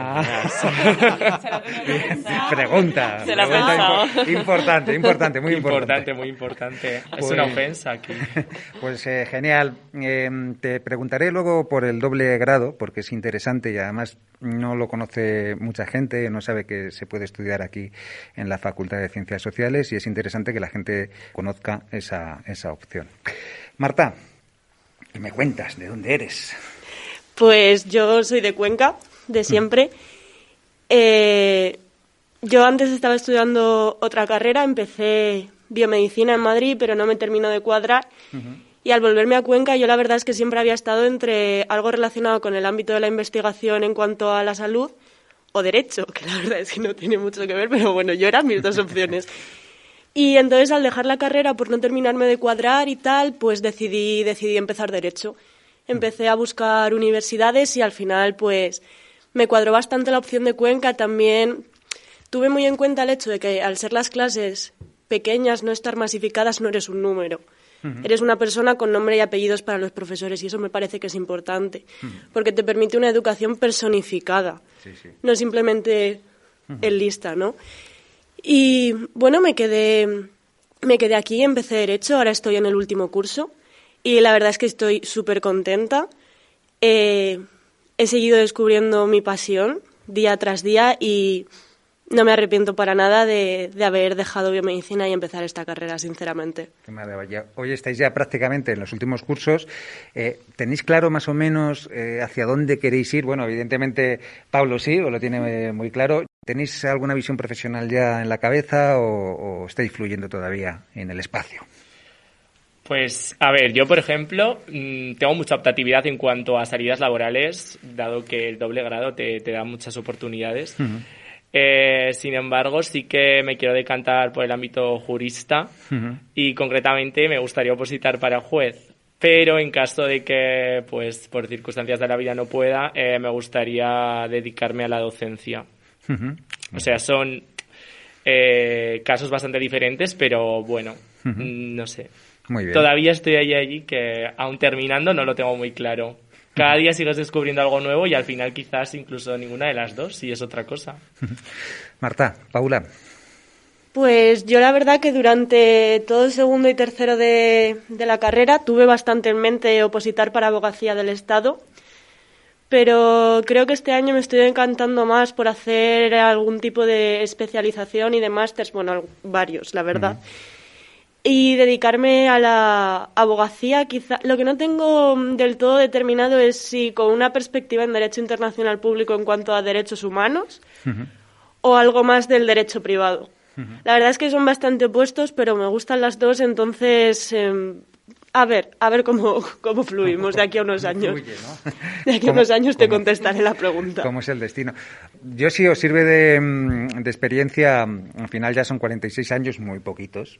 Pregunta. Se la ha Importante, muy importante. Muy importante. Pues, es una ofensa aquí. Pues genial. Te preguntaré luego por el doble grado, porque es interesante y además no lo conoce mucha gente, no sabe que se puede estudiar aquí en la Facultad de Ciencias Sociales y es interesante que la gente conozca esa opción. Marta, ¿qué me cuentas? ¿De dónde eres? Pues yo soy de Cuenca, de siempre. Yo antes estaba estudiando otra carrera, empecé biomedicina en Madrid, pero no me terminó de cuadrar. Y al volverme a Cuenca, yo la verdad es que siempre había estado entre algo relacionado con el ámbito de la investigación en cuanto a la salud o derecho, que la verdad es que no tiene mucho que ver, pero bueno, yo eran mis dos opciones. Y entonces al dejar la carrera por no terminarme de cuadrar y tal, pues decidí empezar derecho. Empecé a buscar universidades y al final pues me cuadró bastante la opción de Cuenca. También tuve muy en cuenta el hecho de que al ser las clases pequeñas, no estar masificadas, no eres un número. Eres una persona con nombre y apellidos para los profesores y eso me parece que es importante porque te permite una educación personificada, no simplemente en lista, ¿no? Y bueno, me quedé aquí, empecé Derecho, ahora estoy en el último curso y la verdad es que estoy súper contenta. He seguido descubriendo mi pasión día tras día y no me arrepiento para nada de haber dejado biomedicina y empezar esta carrera, sinceramente. Qué maravilla. Hoy estáis ya prácticamente en los últimos cursos. ¿Tenéis claro más o menos hacia dónde queréis ir? Bueno, evidentemente Pablo sí, o lo tiene muy claro. ¿Tenéis alguna visión profesional ya en la cabeza o estáis fluyendo todavía en el espacio? Pues, a ver, yo, por ejemplo, tengo mucha optatividad en cuanto a salidas laborales, dado que el doble grado te da muchas oportunidades. Sin embargo, sí que me quiero decantar por el ámbito jurista y concretamente me gustaría opositar para juez. Pero en caso de que, pues, por circunstancias de la vida no pueda, me gustaría dedicarme a la docencia. O sea, son casos bastante diferentes, pero bueno, no sé. Muy bien. Todavía estoy allí que, aún terminando, no lo tengo muy claro. Cada día sigues descubriendo algo nuevo y al final quizás incluso ninguna de las dos, si es otra cosa. Marta, Paula. Pues yo la verdad que durante todo el segundo y tercero de la carrera tuve bastante en mente opositar para abogacía del Estado, pero creo que este año me estoy decantando más por hacer algún tipo de especialización y de másters, bueno, varios, la verdad. Y dedicarme a la abogacía, quizá. Lo que no tengo del todo determinado es si con una perspectiva en Derecho Internacional Público en cuanto a derechos humanos o algo más del derecho privado. La verdad es que son bastante opuestos, pero me gustan las dos, entonces A ver cómo fluimos de aquí a unos años. Fluye, ¿no? De aquí a unos años te contestaré la pregunta. ¿Cómo es el destino? Yo, si os sirve de experiencia, al final ya son 46 años, muy poquitos.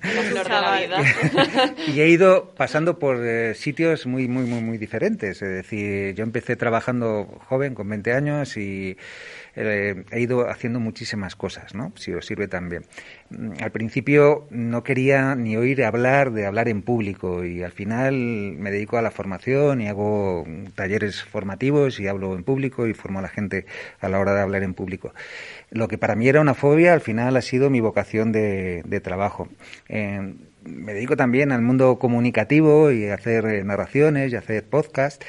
La flor de la vida. Y he ido pasando por sitios muy, muy, muy, muy diferentes. Es decir, yo empecé trabajando joven, con 20 años, y he ido haciendo muchísimas cosas, ¿no? Si os sirve también. Al principio no quería ni oír hablar de hablar en público, y al final me dedico a la formación y hago talleres formativos y hablo en público y formo a la gente a la hora de hablar en público. Lo que para mí era una fobia, al final ha sido mi vocación de trabajo. Me dedico también al mundo comunicativo y a hacer narraciones y a hacer podcast,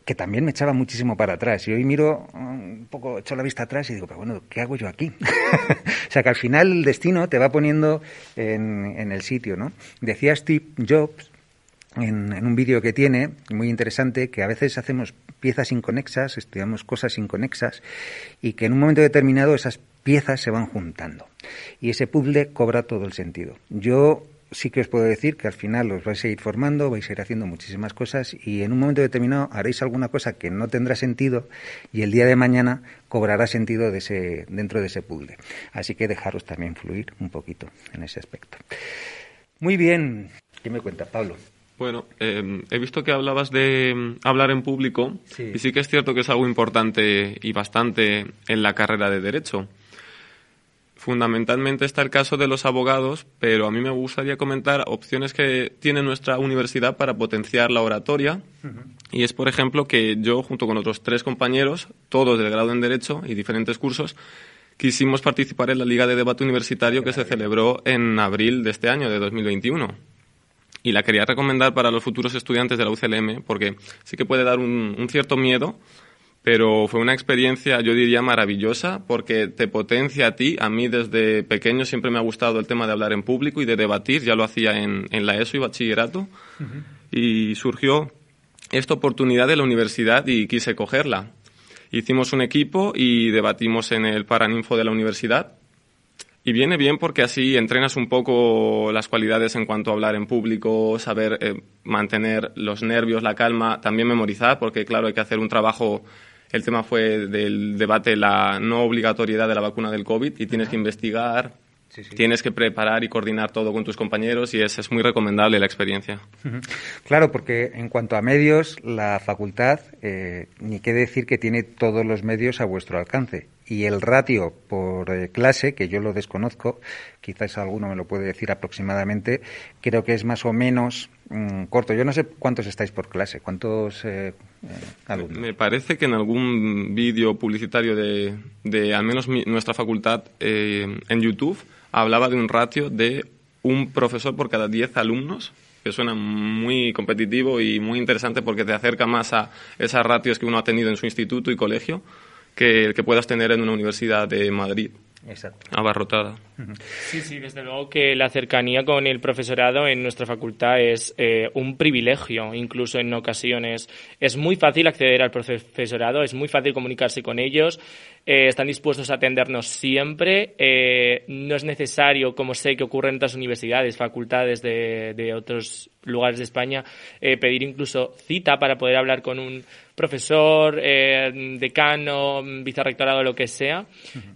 que también me echaba muchísimo para atrás. Y hoy miro un poco, echo la vista atrás y digo, pero bueno, ¿qué hago yo aquí? O sea, que al final el destino te va poniendo en el sitio, ¿no? Decía Steve Jobs en un vídeo que tiene, muy interesante, que a veces hacemos piezas inconexas, estudiamos cosas inconexas, y que en un momento determinado esas piezas se van juntando y ese puzzle cobra todo el sentido. Yo sí que os puedo decir que al final os vais a ir formando, vais a ir haciendo muchísimas cosas, y en un momento determinado haréis alguna cosa que no tendrá sentido, y el día de mañana cobrará sentido dentro de ese puzzle. Así que dejaros también fluir un poquito en ese aspecto. Muy bien. ¿Qué me cuenta, Pablo? Bueno, he visto que hablabas de hablar en público, sí. Y sí que es cierto que es algo importante y bastante en la carrera de Derecho. Fundamentalmente está el caso de los abogados, pero a mí me gustaría comentar opciones que tiene nuestra universidad para potenciar la oratoria. Y es, por ejemplo, que yo, junto con otros 3 compañeros, todos del grado en Derecho y diferentes cursos, quisimos participar en la Liga de Debate Universitario que se celebró en abril de este año, de 2021. Y la quería recomendar para los futuros estudiantes de la UCLM, porque sí que puede dar un cierto miedo, pero fue una experiencia, yo diría, maravillosa, porque te potencia a ti. A mí desde pequeño siempre me ha gustado el tema de hablar en público y de debatir. Ya lo hacía en la ESO y bachillerato. Y surgió esta oportunidad de la universidad y quise cogerla. Hicimos un equipo y debatimos en el Paraninfo de la universidad. Y viene bien porque así entrenas un poco las cualidades en cuanto a hablar en público, saber mantener los nervios, la calma, también memorizar, porque claro, hay que hacer un trabajo. El tema fue del debate, la no obligatoriedad de la vacuna del COVID, y tienes que investigar, tienes que preparar y coordinar todo con tus compañeros, y es muy recomendable la experiencia. Claro, porque en cuanto a medios, la facultad, ni qué decir que tiene todos los medios a vuestro alcance. Y el ratio por clase, que yo lo desconozco, quizás alguno me lo puede decir aproximadamente, creo que es más o menos corto. Yo no sé cuántos estáis por clase, cuántos alumnos. Me parece que en algún vídeo publicitario de al menos nuestra facultad en YouTube hablaba de un ratio de un profesor por cada 10 alumnos, que suena muy competitivo y muy interesante porque te acerca más a esas ratios que uno ha tenido en su instituto y colegio que el que puedas tener en una universidad de Madrid. Exacto. Abarrotada. Sí, desde luego que la cercanía con el profesorado en nuestra facultad es un privilegio, incluso en ocasiones. Es muy fácil acceder al profesorado, es muy fácil comunicarse con ellos, están dispuestos a atendernos siempre. No es necesario, como sé que ocurre en otras universidades, facultades de otros lugares de España, pedir incluso cita para poder hablar con un profesor, decano, vicerrectorado, lo que sea.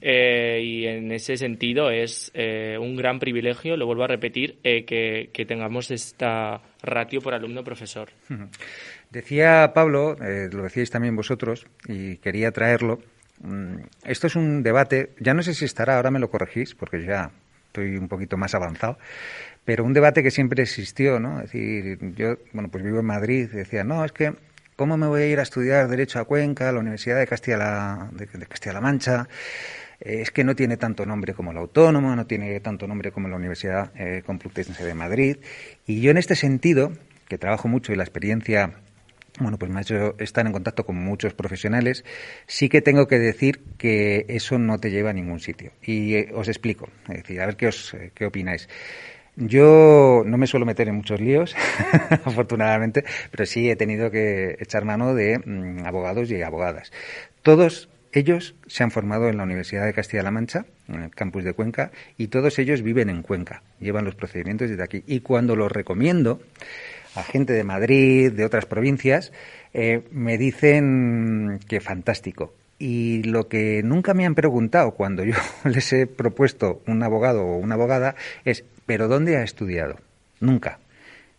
Y en ese sentido es un gran privilegio, lo vuelvo a repetir, que tengamos esta ratio por alumno-profesor. Decía Pablo, lo decíais también vosotros, y quería traerlo. Esto es un debate, ya no sé si estará, ahora me lo corregís, porque ya estoy un poquito más avanzado, pero un debate que siempre existió, ¿no? Es decir, yo, pues vivo en Madrid, y decía, no, es que ¿cómo me voy a ir a estudiar Derecho a Cuenca, a la Universidad de Castilla-La Mancha? Es que no tiene tanto nombre como la Autónoma, no tiene tanto nombre como la Universidad Complutense de Madrid. Y yo en este sentido, que trabajo mucho y la experiencia, pues me ha hecho estar en contacto con muchos profesionales, sí que tengo que decir que eso no te lleva a ningún sitio. Y os explico, es decir, a ver qué opináis. Yo no me suelo meter en muchos líos, afortunadamente, pero sí he tenido que echar mano de abogados y abogadas. Todos Ellos se han formado en la Universidad de Castilla-La Mancha, en el campus de Cuenca, y todos ellos viven en Cuenca, llevan los procedimientos desde aquí. Y cuando los recomiendo a gente de Madrid, de otras provincias, me dicen que fantástico. Y lo que nunca me han preguntado cuando yo les he propuesto un abogado o una abogada es, ¿pero dónde ha estudiado? Nunca.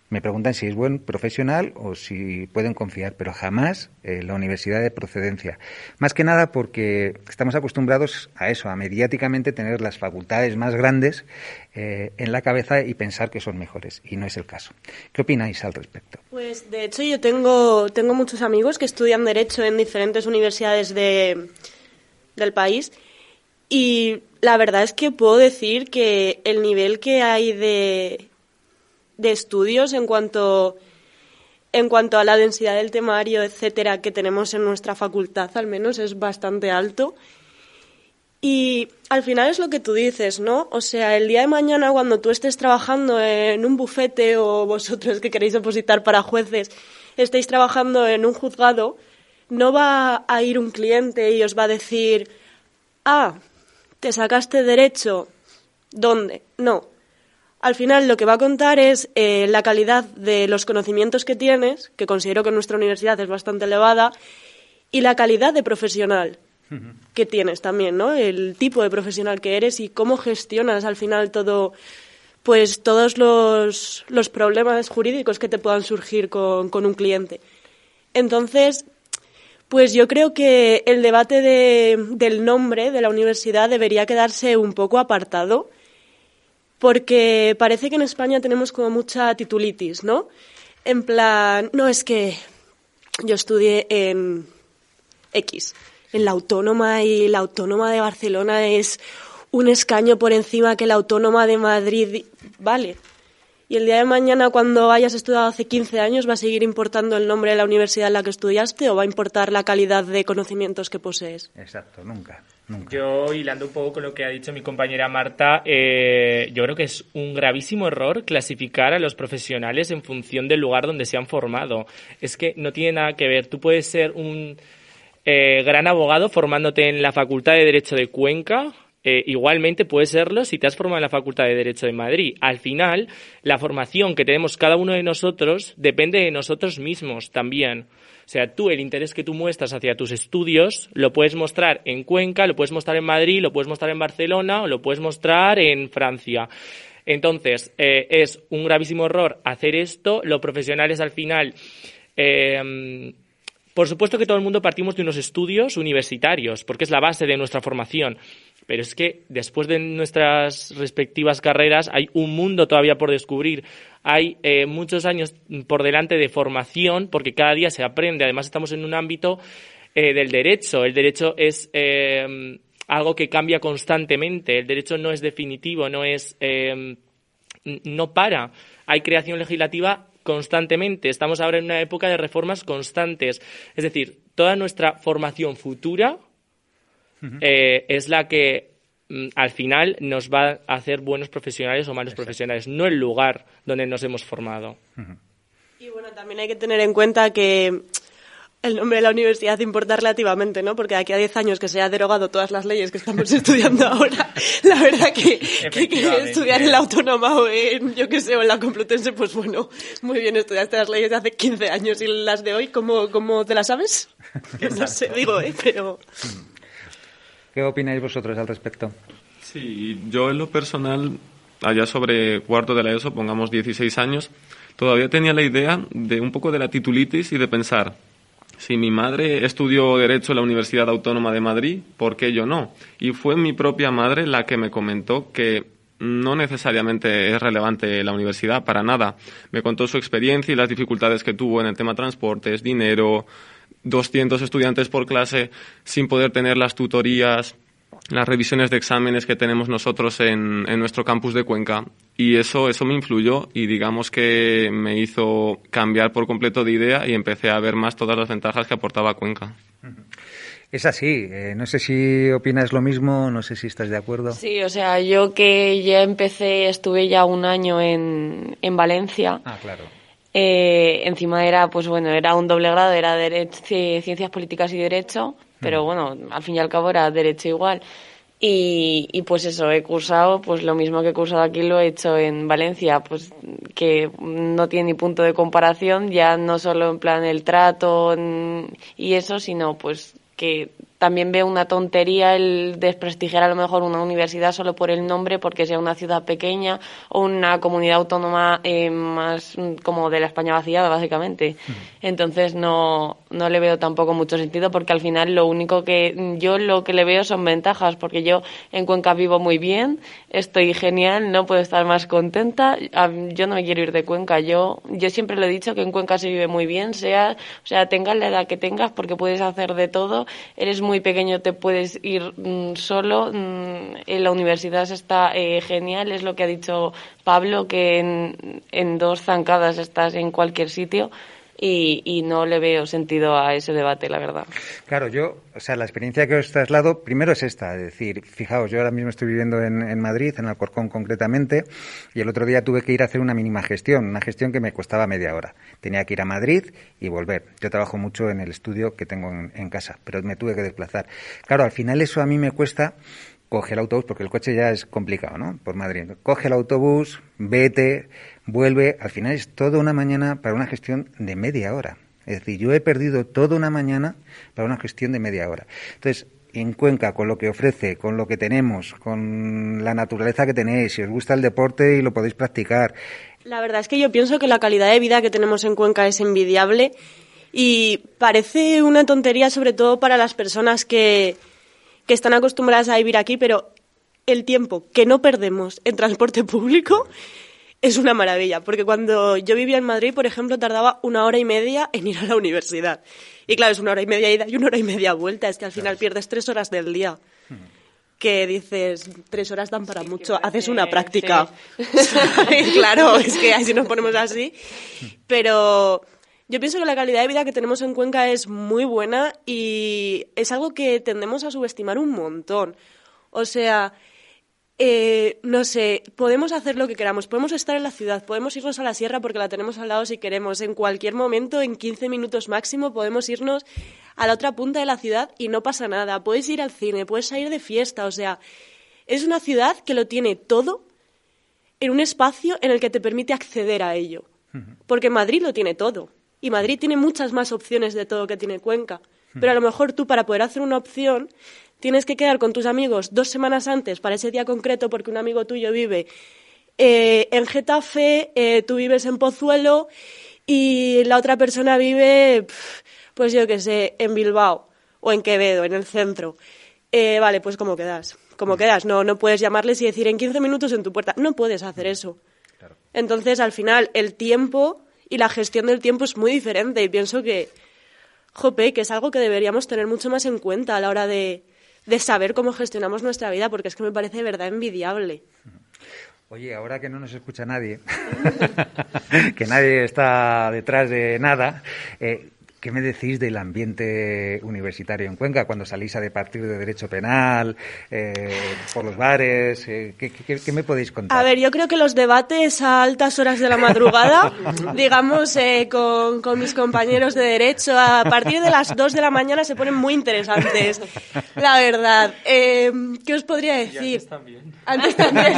Me preguntan si es buen profesional o si pueden confiar, pero jamás la universidad de procedencia. Más que nada porque estamos acostumbrados a eso, a mediáticamente tener las facultades más grandes en la cabeza y pensar que son mejores, y no es el caso. ¿Qué opináis al respecto? Pues de hecho yo tengo muchos amigos que estudian Derecho en diferentes universidades del país, y la verdad es que puedo decir que el nivel que hay de estudios en cuanto a la densidad del temario, etcétera, que tenemos en nuestra facultad, al menos, es bastante alto. Y al final es lo que tú dices, ¿no? O sea, el día de mañana, cuando tú estés trabajando en un bufete, o vosotros que queréis opositar para jueces, estéis trabajando en un juzgado, no va a ir un cliente y os va a decir, te sacaste Derecho, ¿dónde? No. Al final lo que va a contar es la calidad de los conocimientos que tienes, que considero que en nuestra universidad es bastante elevada, y la calidad de profesional que tienes también, ¿no? El tipo de profesional que eres y cómo gestionas al final todos los problemas jurídicos que te puedan surgir con un cliente. Entonces, pues yo creo que el debate del nombre de la universidad debería quedarse un poco apartado, porque parece que en España tenemos como mucha titulitis, ¿no? En plan, no, es que yo estudié en X, en la Autónoma, y la Autónoma de Barcelona es un escaño por encima que la Autónoma de Madrid, vale. Y el día de mañana, cuando hayas estudiado hace 15 años, ¿va a seguir importando el nombre de la universidad en la que estudiaste o va a importar la calidad de conocimientos que posees? Exacto, nunca. Yo, hilando un poco con lo que ha dicho mi compañera Marta, yo creo que es un gravísimo error clasificar a los profesionales en función del lugar donde se han formado. Es que no tiene nada que ver. Tú puedes ser un gran abogado formándote en la Facultad de Derecho de Cuenca. Igualmente puedes serlo si te has formado en la Facultad de Derecho de Madrid. Al final, la formación que tenemos cada uno de nosotros depende de nosotros mismos también. O sea, tú, el interés que tú muestras hacia tus estudios, lo puedes mostrar en Cuenca, lo puedes mostrar en Madrid, lo puedes mostrar en Barcelona o lo puedes mostrar en Francia. Entonces, es un gravísimo error hacer esto. Los profesionales, al final, por supuesto que todo el mundo partimos de unos estudios universitarios, porque es la base de nuestra formación. Pero es que después de nuestras respectivas carreras hay un mundo todavía por descubrir. Hay muchos años por delante de formación, porque cada día se aprende. Además, estamos en un ámbito del derecho. El derecho es algo que cambia constantemente. El derecho no es definitivo, no para. Hay creación legislativa constantemente. Estamos ahora en una época de reformas constantes. Es decir, toda nuestra formación futura es la que al final nos va a hacer buenos profesionales o malos profesionales, no el lugar donde nos hemos formado. Y bueno, también hay que tener en cuenta que el nombre de la universidad importa relativamente, ¿no? Porque de aquí a 10 años que se haya derogado todas las leyes que estamos estudiando ahora, la verdad que estudiar en la Autónoma o en, yo qué sé, o en la Complutense, pues bueno, muy bien, estudiaste las leyes de hace 15 años y las de hoy, ¿cómo te las sabes? No sé, digo, pero... ¿Qué opináis vosotros al respecto? Sí, yo en lo personal, allá sobre cuarto de la ESO, pongamos 16 años, todavía tenía la idea de un poco de la titulitis y de pensar, si mi madre estudió Derecho en la Universidad Autónoma de Madrid, ¿por qué yo no? Y fue mi propia madre la que me comentó que no necesariamente es relevante la universidad, para nada. Me contó su experiencia y las dificultades que tuvo en el tema transportes, dinero, 200 estudiantes por clase, sin poder tener las tutorías, las revisiones de exámenes que tenemos nosotros en nuestro campus de Cuenca. Y eso me influyó y digamos que me hizo cambiar por completo de idea y empecé a ver más todas las ventajas que aportaba Cuenca. Es así. No sé si opinas lo mismo, no sé si estás de acuerdo. Sí, o sea, yo que ya estuve ya un año en Valencia. Ah, claro. Encima era un doble grado, era Ciencias Políticas y Derecho, pero bueno, al fin y al cabo era derecho igual. Y pues eso, he cursado, pues lo mismo que he cursado aquí lo he hecho en Valencia, pues que no tiene ni punto de comparación, ya no solo en plan el trato y eso, sino pues que también veo una tontería el desprestigiar a lo mejor una universidad solo por el nombre, porque sea una ciudad pequeña o una comunidad autónoma más como de la España vaciada, básicamente. Entonces no le veo tampoco mucho sentido, porque al final lo que le veo son ventajas, porque yo en Cuenca vivo muy bien, estoy genial, no puedo estar más contenta. Yo no me quiero ir de Cuenca. Yo siempre lo he dicho, que en Cuenca se vive muy bien, tengas la edad que tengas, porque puedes hacer de todo. Eres muy pequeño, te puedes ir solo. En la universidad está genial, es lo que ha dicho Pablo, que en 2 zancadas estás en cualquier sitio. Y no le veo sentido a ese debate, la verdad. Claro, la experiencia que os traslado primero es esta, es decir, fijaos, yo ahora mismo estoy viviendo en Madrid, en Alcorcón concretamente, y el otro día tuve que ir a hacer una gestión que me costaba media hora. Tenía que ir a Madrid y volver. Yo trabajo mucho en el estudio que tengo en casa, pero me tuve que desplazar. Claro, al final eso a mí me cuesta. Coge el autobús, porque el coche ya es complicado, ¿no? Por Madrid. Coge el autobús, vete, vuelve. Al final es toda una mañana para una gestión de media hora. Es decir, yo he perdido toda una mañana para una gestión de media hora. Entonces, en Cuenca, con lo que ofrece, con lo que tenemos, con la naturaleza que tenéis, si os gusta el deporte y lo podéis practicar. La verdad es que yo pienso que la calidad de vida que tenemos en Cuenca es envidiable y parece una tontería, sobre todo para las personas que están acostumbradas a vivir aquí, pero el tiempo que no perdemos en transporte público es una maravilla, porque cuando yo vivía en Madrid, por ejemplo, tardaba 1 hora y media en ir a la universidad. Y claro, es 1 hora y media ida y 1 hora y media vuelta, es que al final pierdes 3 horas del día. Que dices, 3 horas dan para mucho, haces una práctica. Sí. Claro, es que así nos ponemos así. Pero yo pienso que la calidad de vida que tenemos en Cuenca es muy buena y es algo que tendemos a subestimar un montón. O sea, no sé, podemos hacer lo que queramos, podemos estar en la ciudad, podemos irnos a la sierra porque la tenemos al lado si queremos. En cualquier momento, en 15 minutos máximo, podemos irnos a la otra punta de la ciudad y no pasa nada. Puedes ir al cine, puedes salir de fiesta, o sea, es una ciudad que lo tiene todo en un espacio en el que te permite acceder a ello. Porque Madrid lo tiene todo. Y Madrid tiene muchas más opciones de todo que tiene Cuenca. Pero a lo mejor tú, para poder hacer una opción, tienes que quedar con tus amigos 2 semanas antes para ese día concreto, porque un amigo tuyo vive en Getafe, tú vives en Pozuelo y la otra persona vive, pues yo qué sé, en Bilbao o en Quevedo, en el centro. Vale, pues ¿cómo quedas? ¿Cómo quedas? No puedes llamarles y decir en 15 minutos en tu puerta. No puedes hacer eso. Claro. Entonces, al final, el tiempo y la gestión del tiempo es muy diferente y pienso que es algo que deberíamos tener mucho más en cuenta a la hora de saber cómo gestionamos nuestra vida, porque es que me parece de verdad envidiable. Oye, ahora que no nos escucha nadie, que nadie está detrás de nada, ¿qué me decís del ambiente universitario en Cuenca cuando salís a debatir de derecho penal, por los bares? ¿Qué me podéis contar? A ver, yo creo que los debates a altas horas de la madrugada, digamos, con mis compañeros de derecho, a partir de las 2 de la mañana se ponen muy interesantes, la verdad. ¿Qué os podría decir? Antes también.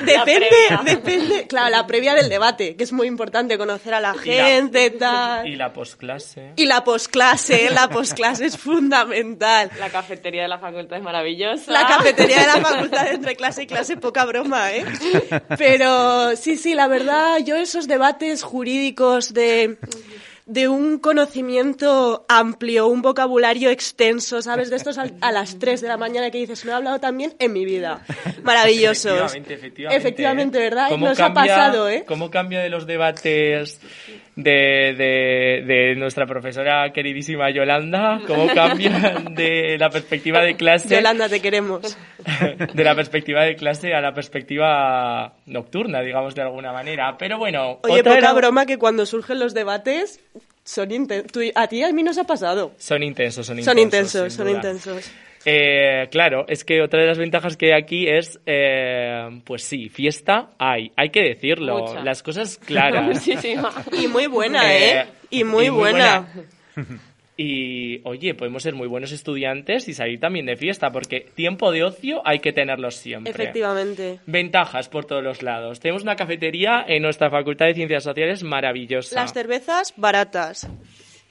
Depende. Claro, la previa del debate, que es muy importante, conocer a la gente, tal. Y la posclase. Y la posclase es fundamental. La cafetería de la facultad es maravillosa. La cafetería de la facultad entre clase y clase, poca broma, ¿eh? Pero sí, la verdad, yo esos debates jurídicos de un conocimiento amplio, un vocabulario extenso, ¿sabes? De estos a las 3 de la mañana que dices, no he hablado tan bien en mi vida. Maravillosos. Efectivamente, ¿verdad? Nos ha pasado, ¿eh? ¿Cómo cambia de los debates de nuestra profesora queridísima Yolanda? ¿Cómo cambia de la perspectiva de clase? Yolanda, te queremos. De la perspectiva de clase a la perspectiva nocturna, digamos, de alguna manera. Pero bueno... Oye, poca broma que cuando surgen los debates son intensos. A ti y a mí nos ha pasado. Son intensos. Claro, es que otra de las ventajas que hay aquí es, pues sí, fiesta hay que decirlo, mucha. Las cosas claras. Y muy buena, Y muy buena. Y, oye, podemos ser muy buenos estudiantes y salir también de fiesta, porque tiempo de ocio hay que tenerlo siempre. Efectivamente. Ventajas por todos los lados. Tenemos una cafetería en nuestra Facultad de Ciencias Sociales maravillosa. Las cervezas baratas.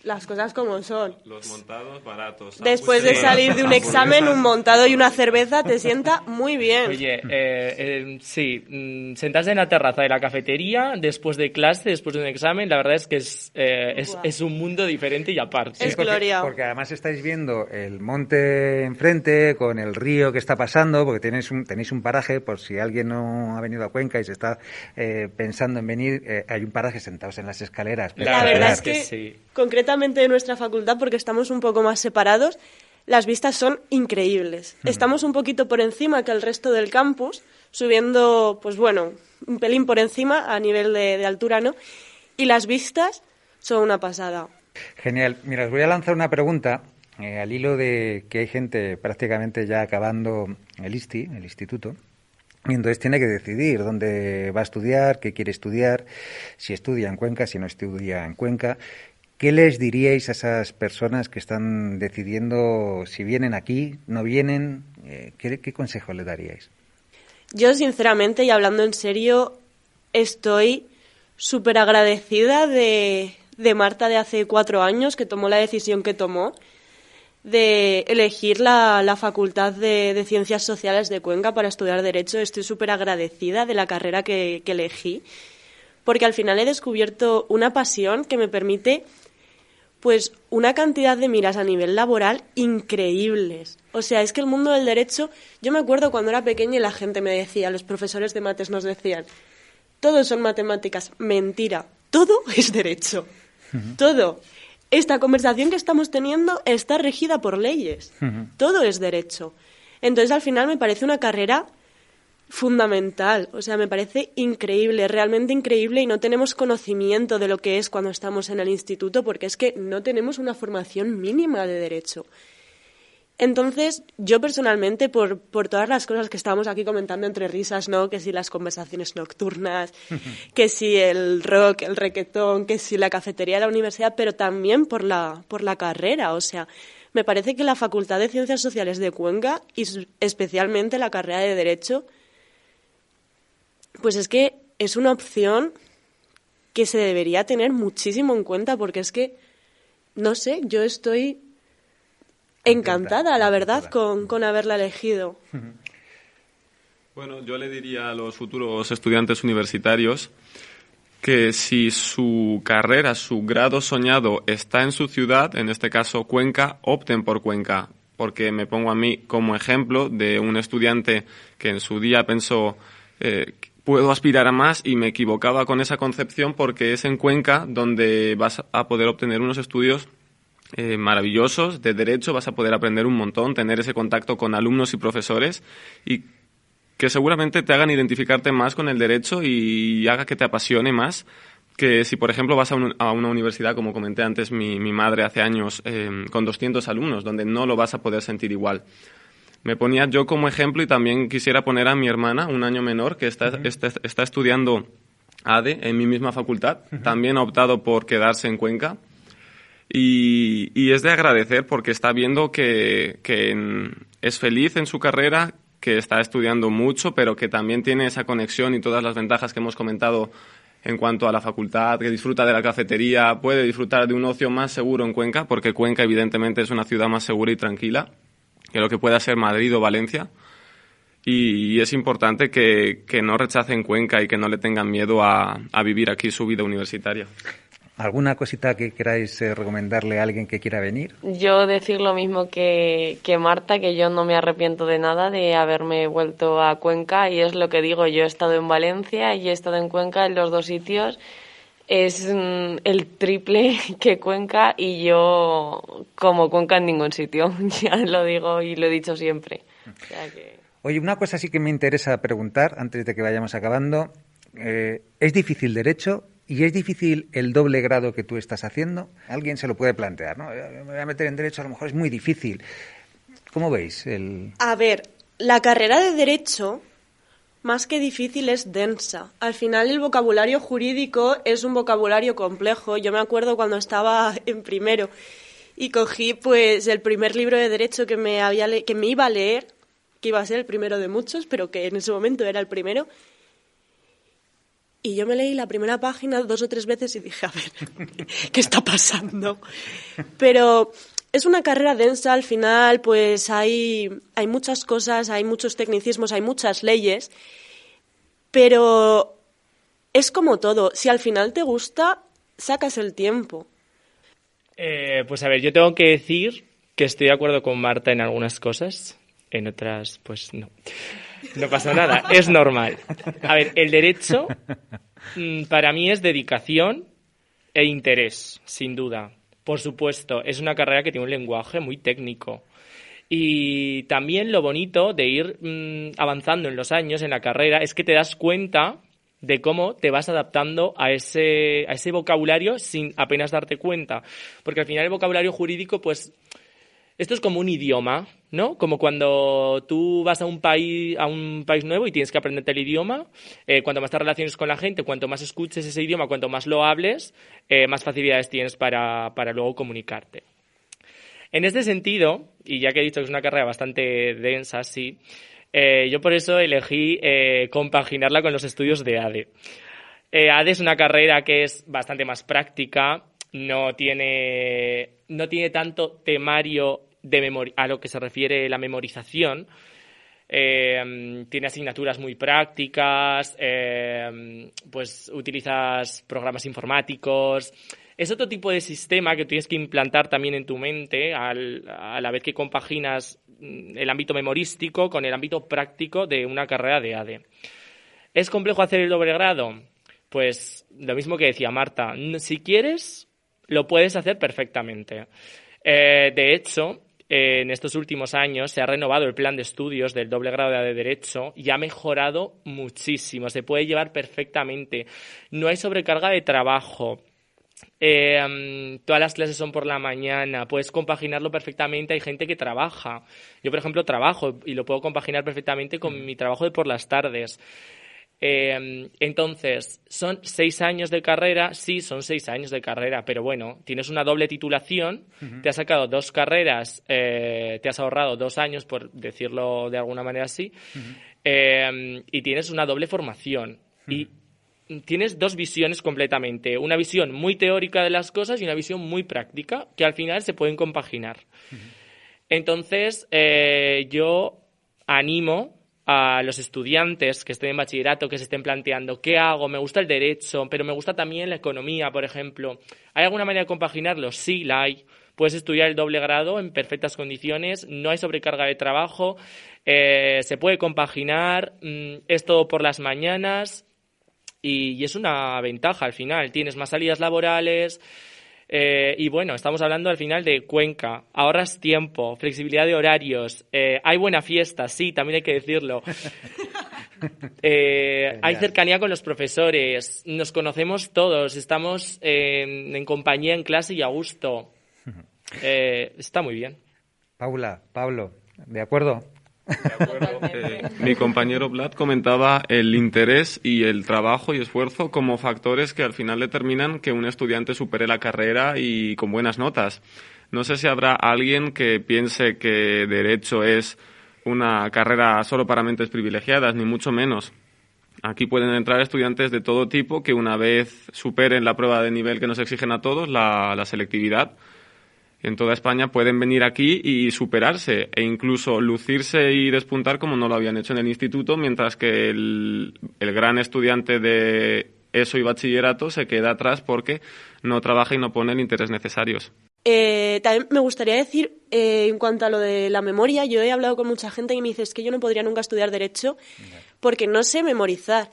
Las cosas como son. Los montados baratos. Después de salir de un examen, un montado y una cerveza te sienta muy bien. Oye, sí, sentarse en la terraza de la cafetería después de clase, después de un examen, la verdad es que es un mundo diferente y aparte. Es gloria. Porque además estáis viendo el monte enfrente con el río que está pasando, porque tenéis un paraje, por si alguien no ha venido a Cuenca y se está pensando en venir, hay un paraje sentados en las escaleras. La verdad es que sí. Concretamente de nuestra facultad, porque estamos un poco más separados, las vistas son increíbles. Estamos un poquito por encima que el resto del campus, subiendo, pues bueno, un pelín por encima a nivel de altura, ¿no? Y las vistas son una pasada. Genial. Mira, os voy a lanzar una pregunta al hilo de que hay gente prácticamente ya acabando el instituto, y entonces tiene que decidir dónde va a estudiar, qué quiere estudiar, si estudia en Cuenca, si no estudia en Cuenca. ¿Qué les diríais a esas personas que están decidiendo si vienen aquí, no vienen? ¿Qué consejo les daríais? Yo, sinceramente, y hablando en serio, estoy súper agradecida de Marta de hace 4 años, que tomó la decisión que tomó de elegir la Facultad de Ciencias Sociales de Cuenca para estudiar Derecho. Estoy súper agradecida de la carrera que elegí, porque al final he descubierto una pasión que me permite pues una cantidad de miras a nivel laboral increíbles. O sea, es que el mundo del derecho, yo me acuerdo cuando era pequeña y la gente me decía, los profesores de mates nos decían, todo son matemáticas. Mentira, todo es derecho. Todo. Esta conversación que estamos teniendo está regida por leyes. Todo es derecho. Entonces, al final me parece una carrera fundamental, o sea, me parece increíble, realmente increíble, y no tenemos conocimiento de lo que es cuando estamos en el instituto, porque es que no tenemos una formación mínima de derecho. Entonces, yo personalmente, por todas las cosas que estábamos aquí comentando entre risas, ¿no? Que si las conversaciones nocturnas, que si el rock, el requetón, que si la cafetería de la universidad, pero también por la carrera, o sea, me parece que la Facultad de Ciencias Sociales de Cuenca, y especialmente la carrera de Derecho, pues es que es una opción que se debería tener muchísimo en cuenta, porque es que, no sé, yo estoy encantada, la verdad, con haberla elegido. Bueno, yo le diría a los futuros estudiantes universitarios que si su carrera, su grado soñado está en su ciudad, en este caso Cuenca, opten por Cuenca, porque me pongo a mí como ejemplo de un estudiante que en su día pensó puedo aspirar a más, y me equivocaba con esa concepción, porque es en Cuenca donde vas a poder obtener unos estudios maravillosos de derecho, vas a poder aprender un montón, tener ese contacto con alumnos y profesores, y que seguramente te hagan identificarte más con el derecho y haga que te apasione más que si, por ejemplo, vas a una universidad, como comenté antes mi madre hace años, con 200 alumnos, donde no lo vas a poder sentir igual. Me ponía yo como ejemplo, y también quisiera poner a mi hermana, un año menor, que está estudiando ADE en mi misma facultad. También ha optado por quedarse en Cuenca. Y es de agradecer, porque está viendo que es feliz en su carrera, que está estudiando mucho, pero que también tiene esa conexión y todas las ventajas que hemos comentado en cuanto a la facultad, que disfruta de la cafetería, puede disfrutar de un ocio más seguro en Cuenca, porque Cuenca evidentemente es una ciudad más segura y tranquila que lo que pueda ser Madrid o Valencia, y es importante que no rechacen Cuenca y que no le tengan miedo a vivir aquí su vida universitaria. ¿Alguna cosita que queráis recomendarle a alguien que quiera venir? Yo decir lo mismo que Marta, que yo no me arrepiento de nada de haberme vuelto a Cuenca, y es lo que digo, yo he estado en Valencia y he estado en Cuenca, en los dos sitios. Es el triple que Cuenca, y yo como Cuenca en ningún sitio, ya lo digo y lo he dicho siempre. O sea que... Oye, una cosa sí que me interesa preguntar antes de que vayamos acabando. ¿Es difícil Derecho y es difícil el doble grado que tú estás haciendo? Alguien se lo puede plantear, ¿no? Me voy a meter en Derecho, a lo mejor es muy difícil. ¿Cómo veis? A ver, la carrera de Derecho, más que difícil, es densa. Al final el vocabulario jurídico es un vocabulario complejo. Yo me acuerdo cuando estaba en primero y cogí pues el primer libro de Derecho que me iba a leer, que iba a ser el primero de muchos, pero que en ese momento era el primero. Y yo me leí la primera página 2 o 3 veces y dije, a ver, ¿qué está pasando? Pero es una carrera densa, al final pues hay muchas cosas, hay muchos tecnicismos, hay muchas leyes, pero es como todo, si al final te gusta, sacas el tiempo. Pues a ver, yo tengo que decir que estoy de acuerdo con Marta en algunas cosas, en otras pues no. No pasa nada, es normal. A ver, el derecho para mí es dedicación e interés, sin duda. Por supuesto, es una carrera que tiene un lenguaje muy técnico. Y también lo bonito de ir avanzando en los años en la carrera es que te das cuenta de cómo te vas adaptando a ese vocabulario sin apenas darte cuenta. Porque al final el vocabulario jurídico, pues, esto es como un idioma, ¿no? Como cuando tú vas a un país nuevo y tienes que aprenderte el idioma, cuanto más te relaciones con la gente, cuanto más escuches ese idioma, cuanto más lo hables, más facilidades tienes para luego comunicarte. En este sentido, y ya que he dicho que es una carrera bastante densa, sí, yo por eso elegí compaginarla con los estudios de ADE. ADE es una carrera que es bastante más práctica, no tiene tanto temario a lo que se refiere la memorización. Tiene asignaturas muy prácticas, pues utilizas programas informáticos. Es otro tipo de sistema que tienes que implantar también en tu mente a la vez que compaginas el ámbito memorístico con el ámbito práctico de una carrera de ADE. ¿Es complejo hacer el doble grado? Pues lo mismo que decía Marta. Si quieres, lo puedes hacer perfectamente. De hecho, en estos últimos años se ha renovado el plan de estudios del doble grado de Derecho y ha mejorado muchísimo. Se puede llevar perfectamente. No hay sobrecarga de trabajo. Todas las clases son por la mañana. Puedes compaginarlo perfectamente. Hay gente que trabaja. Yo, por ejemplo, trabajo y lo puedo compaginar perfectamente con mi trabajo de por las tardes. Entonces, ¿son 6 años de carrera? Sí, son 6 años de carrera, pero bueno, tienes una doble titulación, te has sacado 2 carreras, te has ahorrado 2 años, por decirlo de alguna manera así, y tienes una doble formación. Y tienes 2 visiones completamente, una visión muy teórica de las cosas y una visión muy práctica, que al final se pueden compaginar. Entonces, yo animo a los estudiantes que estén en bachillerato, que se estén planteando ¿qué hago? Me gusta el derecho, pero me gusta también la economía, por ejemplo. ¿Hay alguna manera de compaginarlo? Sí, la hay. Puedes estudiar el doble grado en perfectas condiciones, no hay sobrecarga de trabajo, se puede compaginar, es todo por las mañanas y es una ventaja al final. Tienes más salidas laborales. Y bueno, estamos hablando al final de Cuenca, ahorras tiempo, flexibilidad de horarios, hay buena fiesta, sí, también hay que decirlo. Hay cercanía con los profesores, nos conocemos todos, estamos en compañía en clase y a gusto. Está muy bien. Pablo, ¿de acuerdo? De acuerdo. Mi compañero Vlad comentaba el interés y el trabajo y esfuerzo como factores que al final determinan que un estudiante supere la carrera y con buenas notas. No sé si habrá alguien que piense que Derecho es una carrera solo para mentes privilegiadas, ni mucho menos. Aquí pueden entrar estudiantes de todo tipo que una vez superen la prueba de nivel que nos exigen a todos, la selectividad, en toda España pueden venir aquí y superarse e incluso lucirse y despuntar como no lo habían hecho en el instituto, mientras que el gran estudiante de ESO y bachillerato se queda atrás porque no trabaja y no pone el interés necesarios. También me gustaría decir, en cuanto a lo de la memoria, yo he hablado con mucha gente que me dice es que yo no podría nunca estudiar Derecho porque no sé memorizar.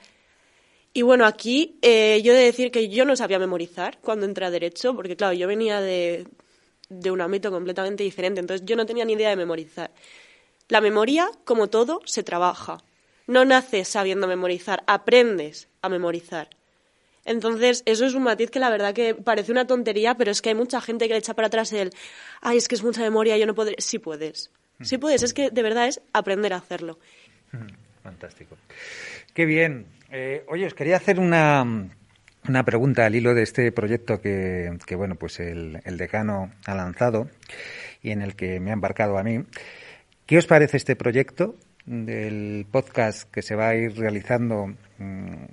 Y bueno, aquí yo he de decir que yo no sabía memorizar cuando entré a Derecho, porque claro, yo venía de un ámbito completamente diferente, entonces yo no tenía ni idea de memorizar. La memoria, como todo, se trabaja. No naces sabiendo memorizar, aprendes a memorizar. Entonces, eso es un matiz que la verdad que parece una tontería, pero es que hay mucha gente que le echa para atrás ay, es que es mucha memoria, yo no podré. Sí puedes, es que de verdad es aprender a hacerlo. Fantástico. Qué bien. Oye, os quería hacer una una pregunta al hilo de este proyecto que bueno, pues el decano ha lanzado y en el que me ha embarcado a mí. ¿Qué os parece este proyecto del podcast que se va a ir realizando,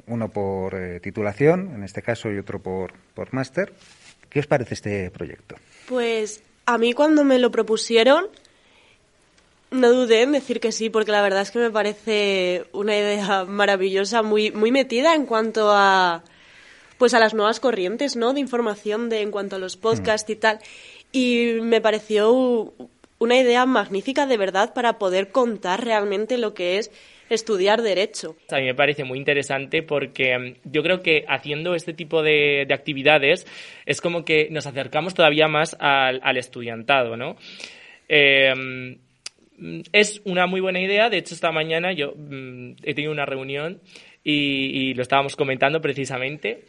uno por titulación, en este caso, y otro por máster? ¿Qué os parece este proyecto? Pues a mí cuando me lo propusieron no dudé en decir que sí, porque la verdad es que me parece una idea maravillosa, muy, muy metida en cuanto a pues a las nuevas corrientes, ¿no?, de información en cuanto a los podcasts y tal. Y me pareció una idea magnífica, de verdad, para poder contar realmente lo que es estudiar Derecho. A mí me parece muy interesante porque yo creo que haciendo este tipo de actividades es como que nos acercamos todavía más al estudiantado, ¿no? Es una muy buena idea. De hecho, esta mañana yo he tenido una reunión y lo estábamos comentando precisamente.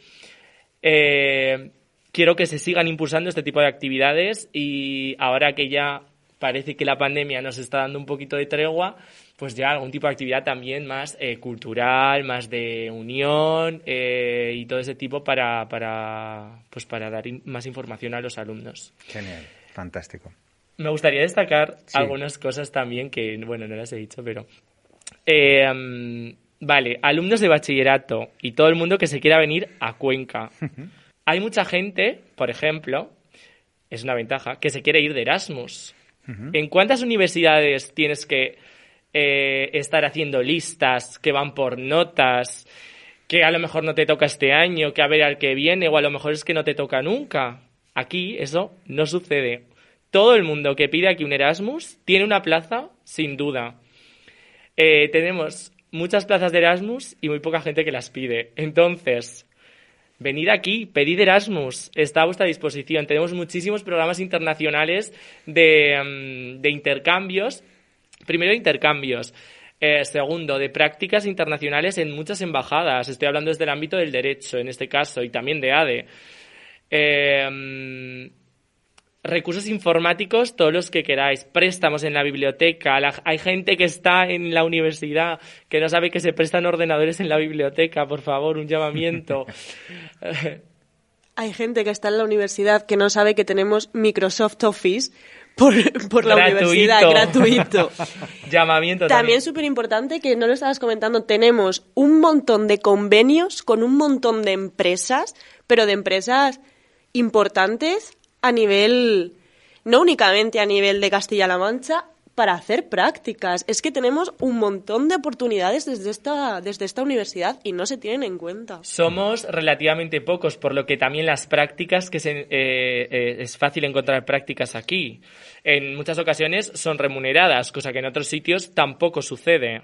Quiero que se sigan impulsando este tipo de actividades y ahora que ya parece que la pandemia nos está dando un poquito de tregua, pues ya algún tipo de actividad también más cultural, más de unión y todo ese tipo para dar más información a los alumnos. Genial, fantástico. Me gustaría destacar algunas cosas también que, bueno, no las he dicho, pero... vale, alumnos de bachillerato y todo el mundo que se quiera venir a Cuenca. Hay mucha gente, por ejemplo, es una ventaja, que se quiere ir de Erasmus. ¿En cuántas universidades tienes que estar haciendo listas que van por notas, que a lo mejor no te toca este año, que a ver al que viene, o a lo mejor es que no te toca nunca? Aquí eso no sucede. Todo el mundo que pide aquí un Erasmus tiene una plaza, sin duda. Tenemos muchas plazas de Erasmus y muy poca gente que las pide. Entonces, venid aquí, pedid Erasmus, está a vuestra disposición. Tenemos muchísimos programas internacionales de intercambios. Primero, intercambios. Segundo, de prácticas internacionales en muchas embajadas. Estoy hablando desde el ámbito del derecho, en este caso, y también de ADE. Recursos informáticos, todos los que queráis. Préstamos en la biblioteca. Hay gente que está en la universidad que no sabe que se prestan ordenadores en la biblioteca. Por favor, un llamamiento. Hay gente que está en la universidad que no sabe que tenemos Microsoft Office por la universidad, gratuito. Llamamiento también súper importante, que no lo estabas comentando, tenemos un montón de convenios con un montón de empresas, pero de empresas importantes a nivel, no únicamente a nivel de Castilla-La Mancha, para hacer prácticas. Es que tenemos un montón de oportunidades desde esta universidad y no se tienen en cuenta. Somos relativamente pocos, por lo que también las prácticas, es fácil encontrar prácticas aquí. En muchas ocasiones son remuneradas, cosa que en otros sitios tampoco sucede.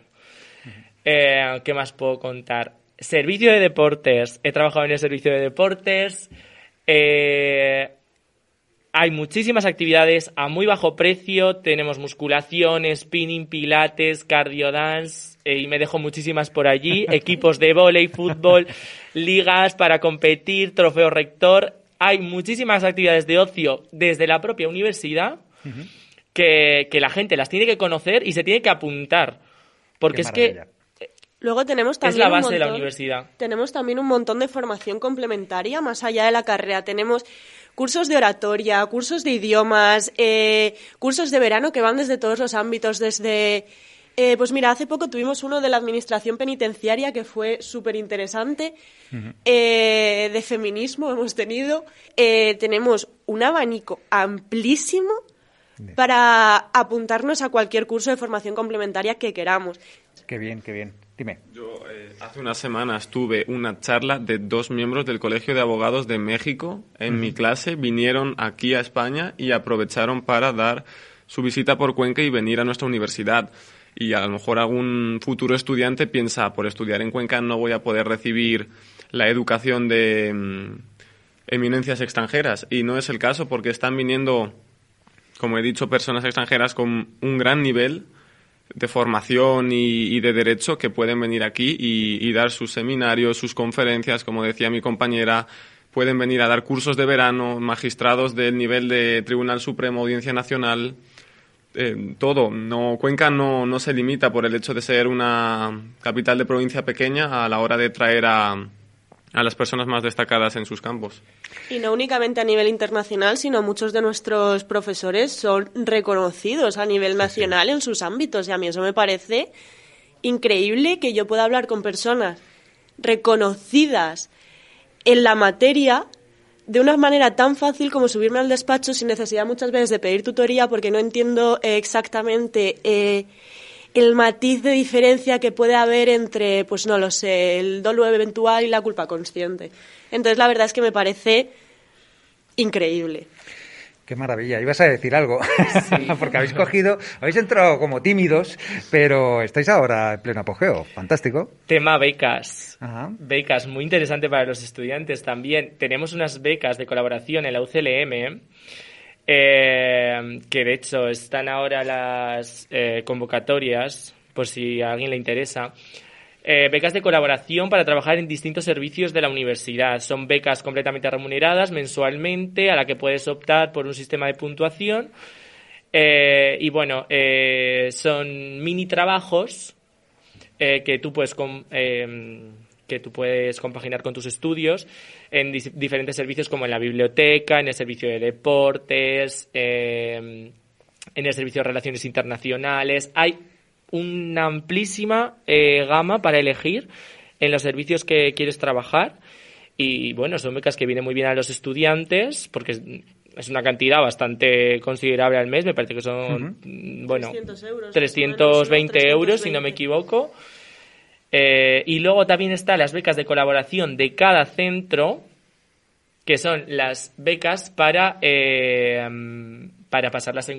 ¿Qué más puedo contar? Servicio de deportes. He trabajado en el servicio de deportes. Hay muchísimas actividades a muy bajo precio. Tenemos musculación, spinning, pilates, cardio dance, y me dejo muchísimas por allí. Equipos de vóley, fútbol, ligas para competir, trofeo rector. Hay muchísimas actividades de ocio desde la propia universidad que la gente las tiene que conocer y se tiene que apuntar. Porque es que... Luego tenemos también es la base de la universidad. Tenemos también un montón de formación complementaria más allá de la carrera. Tenemos cursos de oratoria, cursos de idiomas, cursos de verano que van desde todos los ámbitos, desde... pues mira, hace poco tuvimos uno de la administración penitenciaria que fue súper interesante, de feminismo hemos tenido. Tenemos un abanico amplísimo para apuntarnos a cualquier curso de formación complementaria que queramos. Qué bien, qué bien. Dime. Yo hace unas semanas tuve una charla de 2 miembros del Colegio de Abogados de México en mi clase. Vinieron aquí a España y aprovecharon para dar su visita por Cuenca y venir a nuestra universidad. Y a lo mejor algún futuro estudiante piensa, por estudiar en Cuenca no voy a poder recibir la educación de eminencias extranjeras. Y no es el caso, porque están viniendo, como he dicho, personas extranjeras con un gran nivel de formación y de derecho que pueden venir aquí y dar sus seminarios, sus conferencias, como decía mi compañera, pueden venir a dar cursos de verano, magistrados del nivel de Tribunal Supremo, Audiencia Nacional, todo. Cuenca no se limita por el hecho de ser una capital de provincia pequeña a la hora de traer a a las personas más destacadas en sus campos. Y no únicamente a nivel internacional, sino muchos de nuestros profesores son reconocidos a nivel nacional en sus ámbitos. Y a mí eso me parece increíble, que yo pueda hablar con personas reconocidas en la materia de una manera tan fácil como subirme al despacho sin necesidad muchas veces de pedir tutoría, porque no entiendo exactamente el matiz de diferencia que puede haber entre, pues no lo sé, el dolo eventual y la culpa consciente. Entonces, la verdad es que me parece increíble. Qué maravilla. Ibas a decir algo, sí. Porque habéis entrado como tímidos, pero estáis ahora en pleno apogeo. Fantástico. Tema becas. Ajá. Becas, muy interesante para los estudiantes también. Tenemos unas becas de colaboración en la UCLM, que de hecho están ahora las convocatorias, por si a alguien le interesa. Becas de colaboración para trabajar en distintos servicios de la universidad. Son becas completamente remuneradas mensualmente, a la que puedes optar por un sistema de puntuación. Y bueno, son mini trabajos que tú puedes compaginar con tus estudios en diferentes servicios, como en la biblioteca, en el servicio de deportes, en el servicio de relaciones internacionales. Hay una amplísima gama para elegir en los servicios que quieres trabajar, y bueno, son becas que vienen muy bien a los estudiantes porque es una cantidad bastante considerable al mes. Me parece que son 320 euros, si no me equivoco. Y luego también están las becas de colaboración de cada centro, que son las becas para pasar las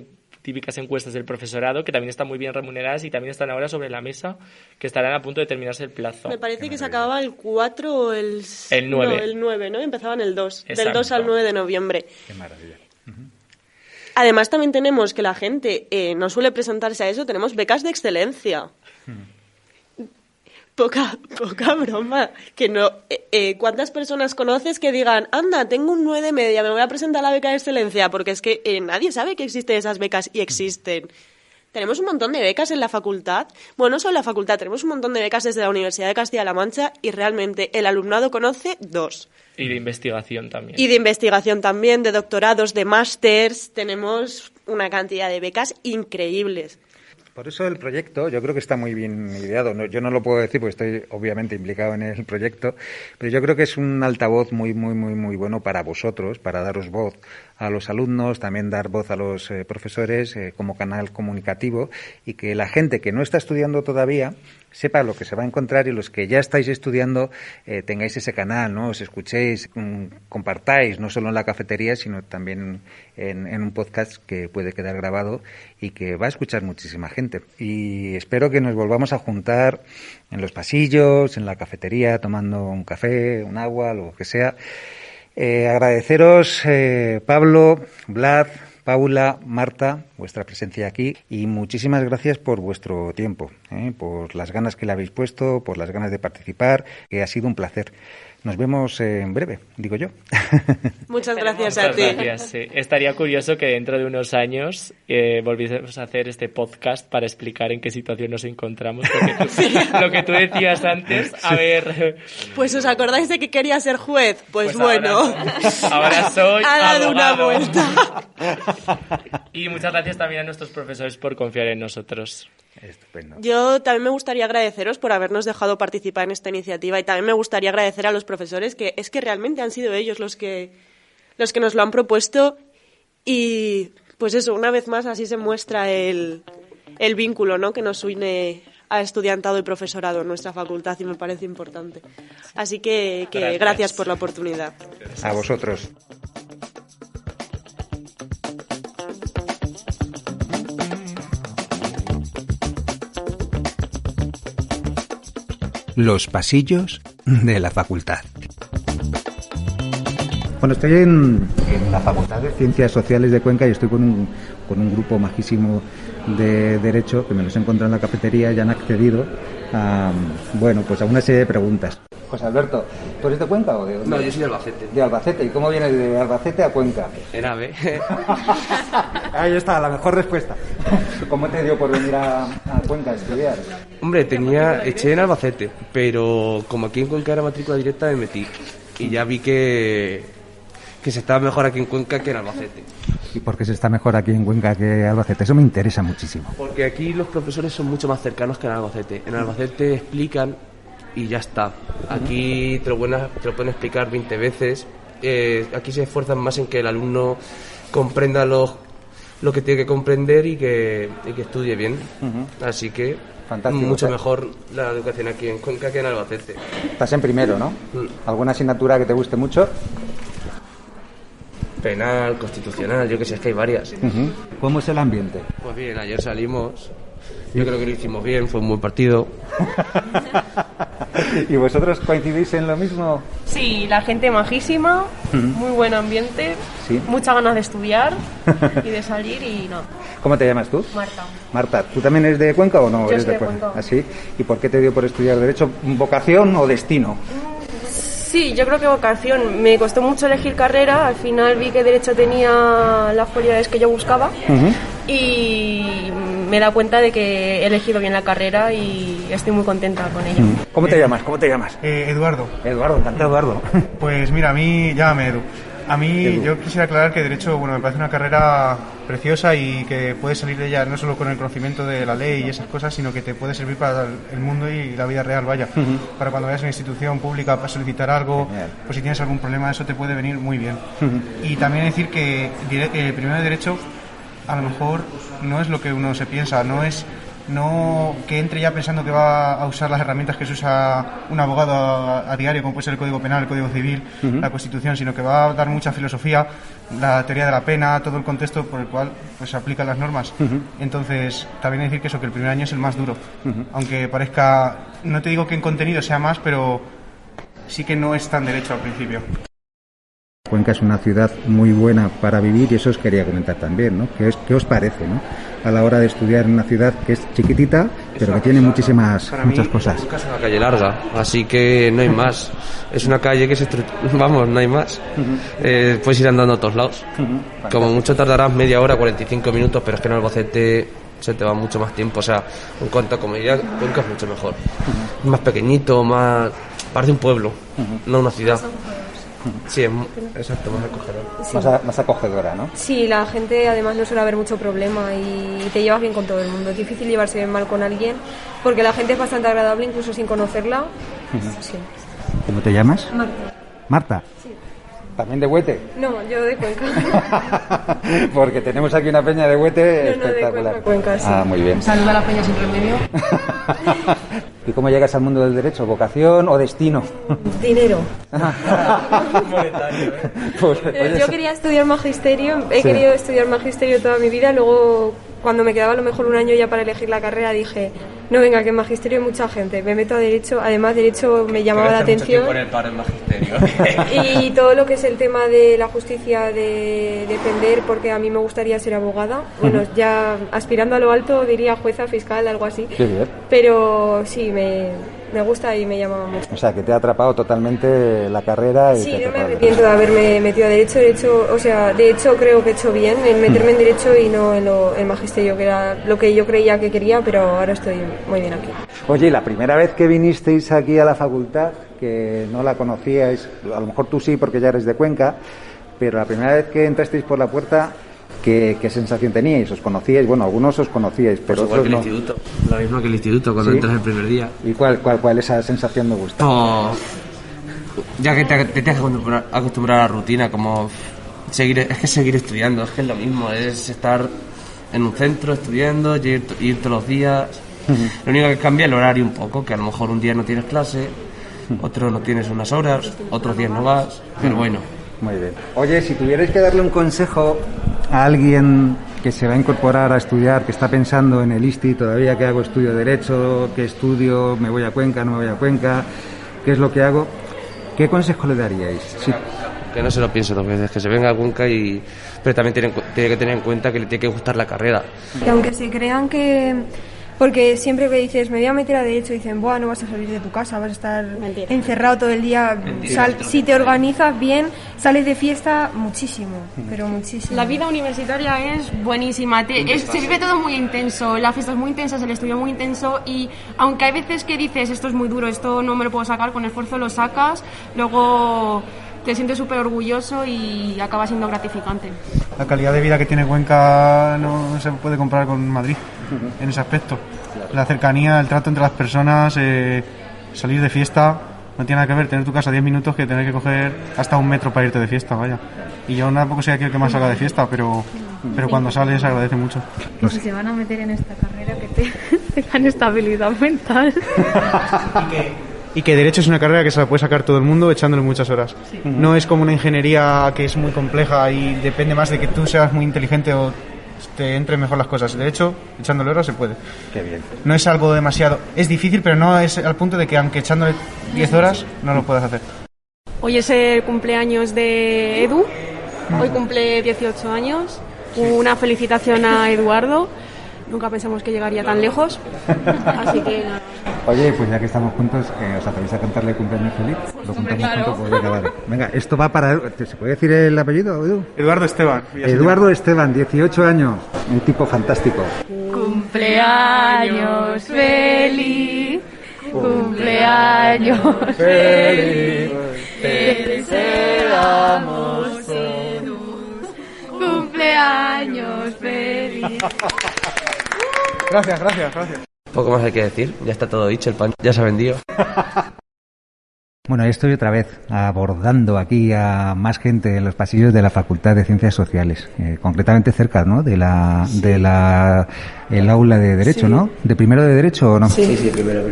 típicas encuestas del profesorado, que también están muy bien remuneradas y también están ahora sobre la mesa, que estarán a punto de terminarse el plazo. Me parece que se acababa el 4 o el 9. No, el 9, ¿no? Empezaban el 2. Exacto. Del 2 al 9 de noviembre. Qué maravilla. Además, también tenemos que la gente no suele presentarse a eso, tenemos becas de excelencia. Poca broma. Que no. ¿Cuántas personas conoces que digan, anda, tengo un 9 de media, me voy a presentar a la beca de excelencia? Porque es que nadie sabe que existen esas becas, y existen. Tenemos un montón de becas en la facultad. Bueno, no solo en la facultad, tenemos un montón de becas desde la Universidad de Castilla-La Mancha, y realmente el alumnado conoce 2. Y de investigación también. Y de investigación también, de doctorados, de másters. Tenemos una cantidad de becas increíbles. Por eso el proyecto, yo creo que está muy bien ideado. Yo no lo puedo decir porque estoy obviamente implicado en el proyecto, pero yo creo que es un altavoz muy bueno para vosotros, para daros voz a los alumnos, también dar voz a los profesores como canal comunicativo, y que la gente que no está estudiando todavía sepa lo que se va a encontrar, y los que ya estáis estudiando tengáis ese canal, ¿no? Os escuchéis, compartáis, no solo en la cafetería, sino también en un podcast que puede quedar grabado y que va a escuchar muchísima gente. Y espero que nos volvamos a juntar en los pasillos, en la cafetería, tomando un café, un agua, lo que sea. Agradeceros, Pablo, Vlad, Paula, Marta, vuestra presencia aquí, y muchísimas gracias por vuestro tiempo, por las ganas que le habéis puesto, por las ganas de participar, que ha sido un placer. Nos vemos en breve, digo yo. Muchas gracias a ti. Gracias, sí. Estaría curioso que dentro de unos años volviésemos a hacer este podcast para explicar en qué situación nos encontramos. Lo que tú decías antes, a ver... Pues ¿os acordáis de que quería ser juez? Pues bueno. Ahora soy ha dado abogado. una vuelta. Y muchas gracias también a nuestros profesores por confiar en nosotros. Estupendo. Yo también me gustaría agradeceros por habernos dejado participar en esta iniciativa, y también me gustaría agradecer a los profesores, que es que realmente han sido ellos los que nos lo han propuesto, y pues eso, una vez más así se muestra el vínculo, ¿no?, que nos une a estudiantado y profesorado en nuestra facultad, y me parece importante. Así que gracias por la oportunidad. A vosotros. Los pasillos de la facultad. Bueno, estoy en la Facultad de Ciencias Sociales de Cuenca y estoy con un grupo majísimo de Derecho que me los he encontrado en la cafetería y han accedido a una serie de preguntas. José Alberto, ¿tú eres de Cuenca o de dónde? No, yo soy de Albacete. De Albacete. ¿Y cómo vienes de Albacete a Cuenca? En AVE. Ahí está, la mejor respuesta. ¿Cómo te dio por venir a Cuenca a estudiar? Hombre, eché en Albacete, pero como aquí en Cuenca era matrícula directa me metí. Y ya vi que se estaba mejor aquí en Cuenca que en Albacete. ¿Y por qué se está mejor aquí en Cuenca que Albacete? Eso me interesa muchísimo. Porque aquí los profesores son mucho más cercanos que en Albacete. En Albacete explican y ya está. Aquí te lo pueden explicar 20 veces. Aquí se esfuerzan más en que el alumno comprenda lo que tiene que comprender y que estudie bien. Así que fantástico, mucho mejor la educación aquí en Cuenca que en Albacete. Estás en primero, ¿no? ¿Alguna asignatura que te guste mucho? Penal, constitucional, yo que sé, es que hay varias. ¿Cómo es el ambiente? Pues bien, ayer salimos. Yo creo que lo hicimos bien, fue un buen partido. ¿Y vosotros coincidís en lo mismo? Sí, la gente majísima, muy buen ambiente, muchas ganas de estudiar y de salir y no. ¿Cómo te llamas tú? Marta. Marta, ¿tú también eres de Cuenca o no? Yo ¿Eres soy de Cuenca. ¿Ah, sí? ¿Y por qué te dio por estudiar Derecho? ¿Vocación o destino? Sí, yo creo que vocación. Me costó mucho elegir carrera, al final vi que Derecho tenía las cualidades que yo buscaba y me he dado cuenta de que he elegido bien la carrera y estoy muy contenta con ella. ¿Cómo te llamas? ¿Cómo te llamas? Eduardo. Eduardo, encantado, Eduardo. Pues mira, a mí, llámame Edu. A mí, yo quisiera aclarar que Derecho, bueno, me parece una carrera preciosa y que puedes salir de ella no solo con el conocimiento de la ley y esas cosas, sino que te puede servir para el mundo y la vida real, vaya. Para cuando vayas a una institución pública para solicitar algo, pues si tienes algún problema, eso te puede venir muy bien. Y también decir que primero de Derecho, a lo mejor no es lo que uno se piensa, no que entre ya pensando que va a usar las herramientas que se usa un abogado a diario, como puede ser el Código Penal, el Código Civil, la Constitución, sino que va a dar mucha filosofía, la teoría de la pena, todo el contexto por el cual pues se aplican las normas. Entonces, también decir que el primer año es el más duro, aunque parezca, no te digo que en contenido sea más, pero sí que no es tan derecho al principio. Cuenca es una ciudad muy buena para vivir y eso os quería comentar también, ¿no? ¿Qué os parece, ¿no? A la hora de estudiar en una ciudad que es chiquitita, pero que tiene muchas cosas. Cuenca es una calle larga, así que no hay más. Es una calle que vamos, no hay más. Puedes ir andando a todos lados. Como mucho tardarás media hora, 45 minutos, pero es que en Albacete se te va mucho más tiempo. O sea, en cuanto a comodidad, Cuenca es mucho mejor. Es más pequeñito, parece un pueblo, no una ciudad. Sí, exacto, más acogedora. Más acogedora, ¿no? Sí, la gente además no suele haber mucho problema y te llevas bien con todo el mundo. Es difícil llevarse bien mal con alguien porque la gente es bastante agradable incluso sin conocerla. Sí. ¿Cómo te llamas? Marta. ¿Marta? Sí. ¿También de Huete? No, yo de Cuenca. Porque tenemos aquí una peña de Huete espectacular. De Cuenca, sí. Ah, muy bien. Saluda a la peña sin remedio. ¿Y cómo llegas al mundo del derecho? ¿Vocación o destino? Dinero. Pues, yo quería estudiar magisterio, he querido estudiar magisterio toda mi vida, luego cuando me quedaba a lo mejor un año ya para elegir la carrera dije, no venga, que en magisterio hay mucha gente, me meto a derecho, además derecho me llamaba la atención. Por el paro en magisterio. Y todo lo que es el tema de la justicia, de defender, porque a mí me gustaría ser abogada, bueno, ya aspirando a lo alto diría jueza, fiscal, algo así. Qué bien. Pero sí, me gusta y me llama mucho. O sea, que te ha atrapado totalmente la carrera. Sí, no me arrepiento de haberme metido a derecho, o sea, de hecho creo que he hecho bien en meterme en derecho y no en magisterio, que era lo que yo creía que quería, pero ahora estoy muy bien aquí. Oye, la primera vez que vinisteis aquí a la facultad, que no la conocíais, a lo mejor tú sí porque ya eres de Cuenca, pero la primera vez que entrasteis por la puerta, ¿qué sensación teníais? ¿Os conocíais? Bueno, algunos os conocíais, pero pues otros igual no. Que el instituto, lo mismo que el instituto cuando entras el primer día. ¿Y cuál esa sensación me gusta? Ya que te tienes que acostumbrar a la rutina, como seguir estudiando, es que es lo mismo, es estar en un centro estudiando, ir todos los días. Lo único que cambia es el horario un poco, que a lo mejor un día no tienes clase, otro no tienes unas horas, otros días no vas, pero bueno. Muy bien. Oye, si tuvierais que darle un consejo a alguien que se va a incorporar a estudiar, que está pensando en el ISTI, todavía que hago estudio de Derecho, que estudio, me voy a Cuenca, no me voy a Cuenca, ¿qué es lo que hago? ¿Qué consejo le daríais? Sí. Que no se lo piense dos veces, que se venga a Cuenca pero también tiene que tener en cuenta que le tiene que gustar la carrera. Que aunque se crean que Porque siempre que dices, me voy a meter a derecho, dicen, buah, no vas a salir de tu casa, vas a estar encerrado todo el día. Si te organizas bien, sales de fiesta muchísimo, pero muchísimo. La vida universitaria es buenísima, se vive todo muy intenso, la fiesta es muy intensa, el estudio muy intenso, y aunque hay veces que dices, esto es muy duro, esto no me lo puedo sacar, con esfuerzo lo sacas, luego te sientes súper orgulloso y acaba siendo gratificante. La calidad de vida que tiene Cuenca no se puede comparar con Madrid en ese aspecto. La cercanía, el trato entre las personas, salir de fiesta, no tiene nada que ver tener tu casa 10 minutos que tener que coger hasta 1 metro para irte de fiesta, vaya. Y yo tampoco soy aquí el que más salga de fiesta, pero cuando sales se agradece mucho. Que si se van a meter en esta carrera que tengan estabilidad mental. Y que Derecho es una carrera que se la puede sacar todo el mundo echándole muchas horas. Sí. No es como una ingeniería que es muy compleja y depende más de que tú seas muy inteligente o te entren mejor las cosas. De hecho, echándole horas se puede. Qué bien. No es algo demasiado... Es difícil, pero no es al punto de que aunque echándole 10 horas no lo puedas hacer. Hoy es el cumpleaños de Edu, hoy cumple 18 años, una felicitación a Eduardo, nunca pensamos que llegaría tan lejos, así que nada. Oye, pues ya que estamos juntos, ¿os atrevéis a cantarle cumpleaños feliz? Lo contamos juntos, pues venga, vale. Venga, esto va para... ¿Se puede decir el apellido, Edu? Eduardo Esteban. Eduardo Esteban, 18 años, un tipo fantástico. Cumpleaños feliz, cumpleaños feliz, te deseamos, Edu, cumpleaños feliz. Gracias. Poco más hay que decir, ya está todo dicho, el pan ya se ha vendido. Bueno, estoy otra vez abordando aquí a más gente en los pasillos de la Facultad de Ciencias Sociales, concretamente cerca, ¿no? el aula de Derecho, sí. ¿No? ¿De primero de Derecho o no? Sí, primero.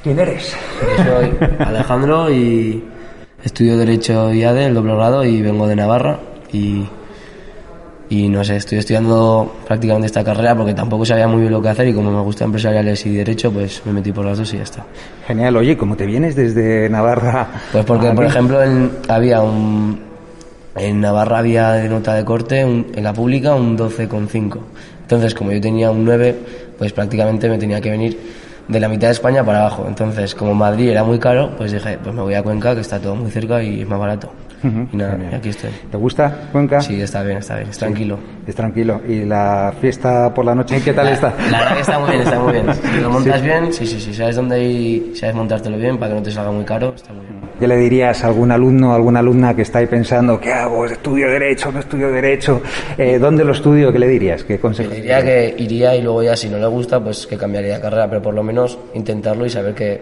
¿Quién eres? Yo soy Alejandro y estudio Derecho IADE, el doble grado, y vengo de Navarra y no sé, estoy estudiando prácticamente esta carrera porque tampoco sabía muy bien lo que hacer y como me gusta empresariales y derecho, pues me metí por las dos y ya está. Genial. Oye, ¿cómo te vienes desde Navarra? Pues porque, por ejemplo, en Navarra había de nota de corte en la pública un 12,5. Entonces, como yo tenía un 9, pues prácticamente me tenía que venir de la mitad de España para abajo. Entonces, como Madrid era muy caro, pues dije, pues me voy a Cuenca, que está todo muy cerca y es más barato. Y nada, y aquí estoy. ¿Te gusta Cuenca? Sí, está bien, es tranquilo. Es tranquilo. ¿Y la fiesta por la noche qué tal está? La verdad que está muy bien. Si lo montas bien, sí, sabes dónde ir, sabes montártelo bien para que no te salga muy caro, está muy bien. ¿Qué le dirías a algún alumno o alguna alumna que está ahí pensando, ¿qué hago? ¿Estudio Derecho? ¿No estudio Derecho? ¿Dónde lo estudio? ¿Qué le dirías? ¿Qué consejos? Le diría que iría y luego ya si no le gusta, pues que cambiaría de carrera, pero por lo menos intentarlo y saber que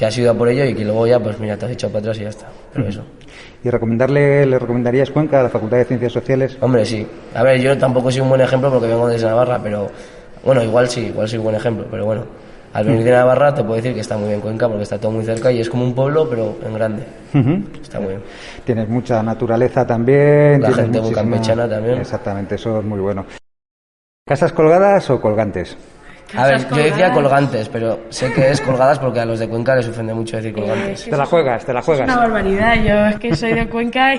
has ido a por ello y que luego ya, pues mira, te has echado para atrás y ya está. Pero eso. ¿Y le recomendarías Cuenca a la Facultad de Ciencias Sociales? Hombre, sí. A ver, yo tampoco soy un buen ejemplo porque vengo desde Navarra, pero bueno, igual soy un buen ejemplo, pero bueno, al venir de Navarra te puedo decir que está muy bien Cuenca porque está todo muy cerca y es como un pueblo, pero en grande. Está muy bien. Tienes mucha naturaleza también. La gente muy campechana también. Exactamente, eso es muy bueno. ¿Casas colgadas o colgantes? A ver, yo decía colgantes, pero sé que es colgadas porque a los de Cuenca les ofende mucho decir colgantes. Te la juegas. Es una barbaridad, yo es que soy de Cuenca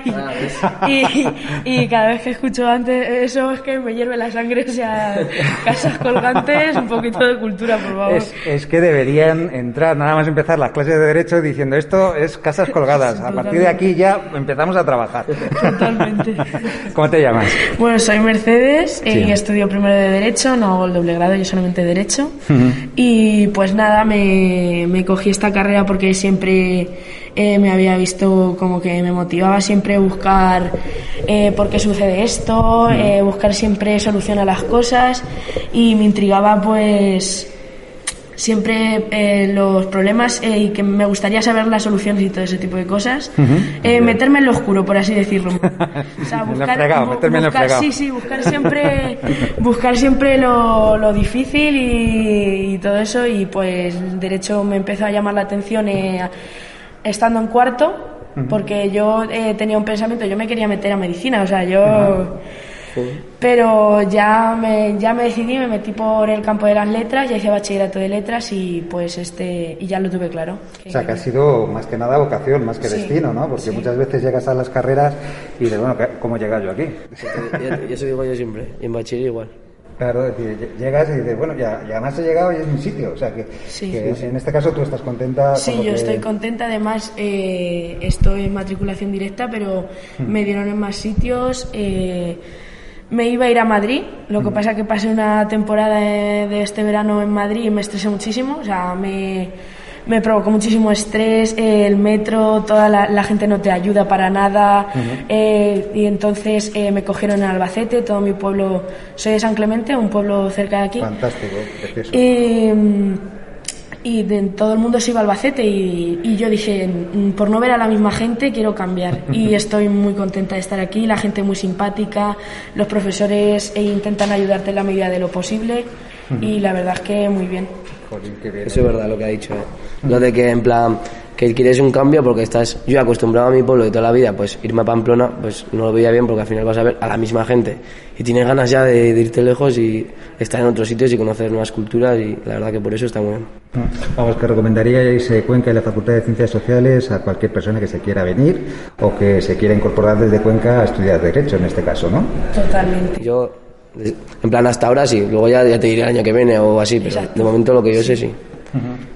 y cada vez que escucho antes eso es que me hierve la sangre, o sea, casas colgantes, un poquito de cultura, por favor. Es que deberían entrar, nada más empezar las clases de Derecho diciendo esto es casas colgadas, a partir de aquí ya empezamos a trabajar. Totalmente. ¿Cómo te llamas? Bueno, soy Mercedes y estudio primero de Derecho, no hago el doble grado, yo solamente Derecho. Y pues nada, me cogí esta carrera porque siempre me había visto como que me motivaba siempre buscar por qué sucede esto, buscar siempre solución a las cosas y me intrigaba pues siempre los problemas y que me gustaría saber las soluciones y todo ese tipo de cosas. Meterme en lo oscuro, por así decirlo. O sea, buscar siempre lo difícil y todo eso, y pues Derecho me empezó a llamar la atención estando en cuarto, porque yo tenía un pensamiento, yo me quería meter a medicina, o sea, yo... Pero ya me decidí, me metí por el campo de las letras, ya hice bachillerato de letras y pues y ya lo tuve claro. O sea, que ha sido más que nada vocación, más que destino, ¿no? Porque muchas veces llegas a las carreras y dices, bueno, ¿cómo he llegado yo aquí? Y eso digo yo siempre, y en bachiller igual. Claro, es decir, llegas y dices, bueno, ya además he llegado y es mi sitio, o sea que, en este caso tú estás contenta. Sí, yo estoy contenta, además estoy en matriculación directa, pero me dieron en más sitios. Me iba a ir a Madrid, lo que pasa es que pasé una temporada de este verano en Madrid y me estresé muchísimo, o sea, me provocó muchísimo estrés, el metro, toda la gente no te ayuda para nada, y entonces me cogieron en Albacete, todo mi pueblo, soy de San Clemente, un pueblo cerca de aquí. Fantástico, precioso. Y todo el mundo se iba a Albacete y yo dije, por no ver a la misma gente quiero cambiar, y estoy muy contenta de estar aquí, la gente muy simpática, los profesores intentan ayudarte en la medida de lo posible y la verdad es que muy bien. Eso es verdad lo que ha dicho, lo de que en plan que quieres un cambio porque yo acostumbrado a mi pueblo de toda la vida, pues irme a Pamplona pues no lo veía bien porque al final vas a ver a la misma gente y tienes ganas ya de irte lejos y estar en otros sitios y conocer nuevas culturas, y la verdad que por eso está muy bien. Vamos, que recomendaríais Cuenca y la Facultad de Ciencias Sociales a cualquier persona que se quiera venir o que se quiera incorporar desde Cuenca a estudiar Derecho en este caso, ¿no? Totalmente. Yo en plan hasta ahora sí, luego ya te diré el año que viene o así, pero de momento lo que yo sé sí.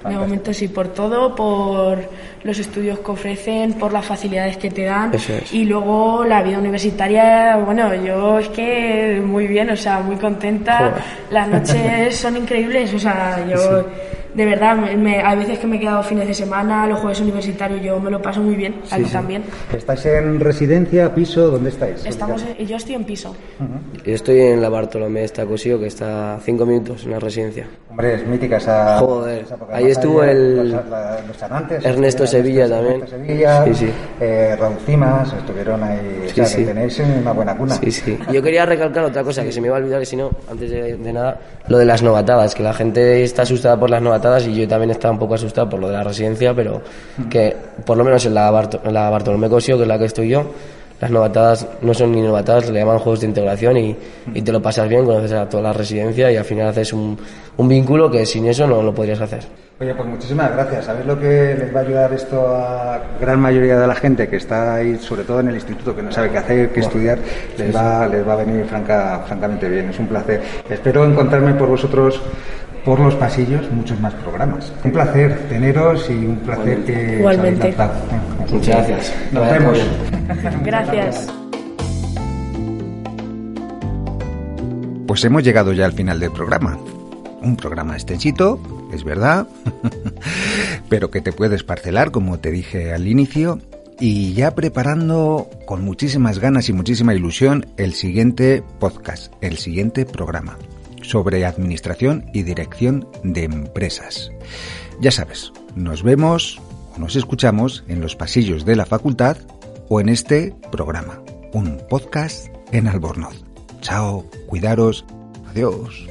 De momento sí, por todo, por los estudios que ofrecen, por las facilidades que te dan. Eso es. Y luego la vida universitaria, bueno, yo es que muy bien, o sea, muy contenta. Joder. Las noches son increíbles, o sea, yo de verdad, hay veces que me he quedado fines de semana, los jueves universitarios, yo me lo paso muy bien, aquí también. ¿Estáis en residencia, piso? ¿Dónde estáis? Yo estoy en piso. Yo estoy en la Bartolomé Cosío, que está a 5 minutos en la residencia. Hombre, es mítica esa... Joder, esa época. ahí estuvo los chanantes, Ernesto Sevilla también. Raúl Cimas, estuvieron ahí, o sea, que tenéis una buena cuna. Sí. Yo quería recalcar otra cosa que se me iba a olvidar, que si no, antes de nada, lo de las novatadas, que la gente está asustada por las novatadas y yo también estaba un poco asustado por lo de la residencia, pero que por lo menos en la Bartolomé Cosío, que es la que estoy yo, las novatadas no son ni novatadas, le llaman juegos de integración y te lo pasas bien, conoces a toda la residencia y al final haces un vínculo que sin eso no lo podrías hacer. Oye, pues muchísimas gracias. ¿Sabéis lo que les va a ayudar esto a gran mayoría de la gente que está ahí, sobre todo en el instituto, que no sabe qué hacer, qué estudiar? Les va a venir francamente bien. Es un placer. Espero encontrarme por vosotros por los pasillos muchos más programas. Un placer teneros y un placer que igualmente. Muchas gracias. Nos vemos. Gracias. Pues hemos llegado ya al final del programa. Un programa extensito, es verdad, pero que te puedes parcelar, como te dije al inicio, y ya preparando con muchísimas ganas y muchísima ilusión el siguiente podcast, el siguiente programa sobre administración y dirección de empresas. Ya sabes, nos vemos o nos escuchamos en los pasillos de la facultad o en este programa, un podcast en Albornoz. Chao, cuidaros, adiós.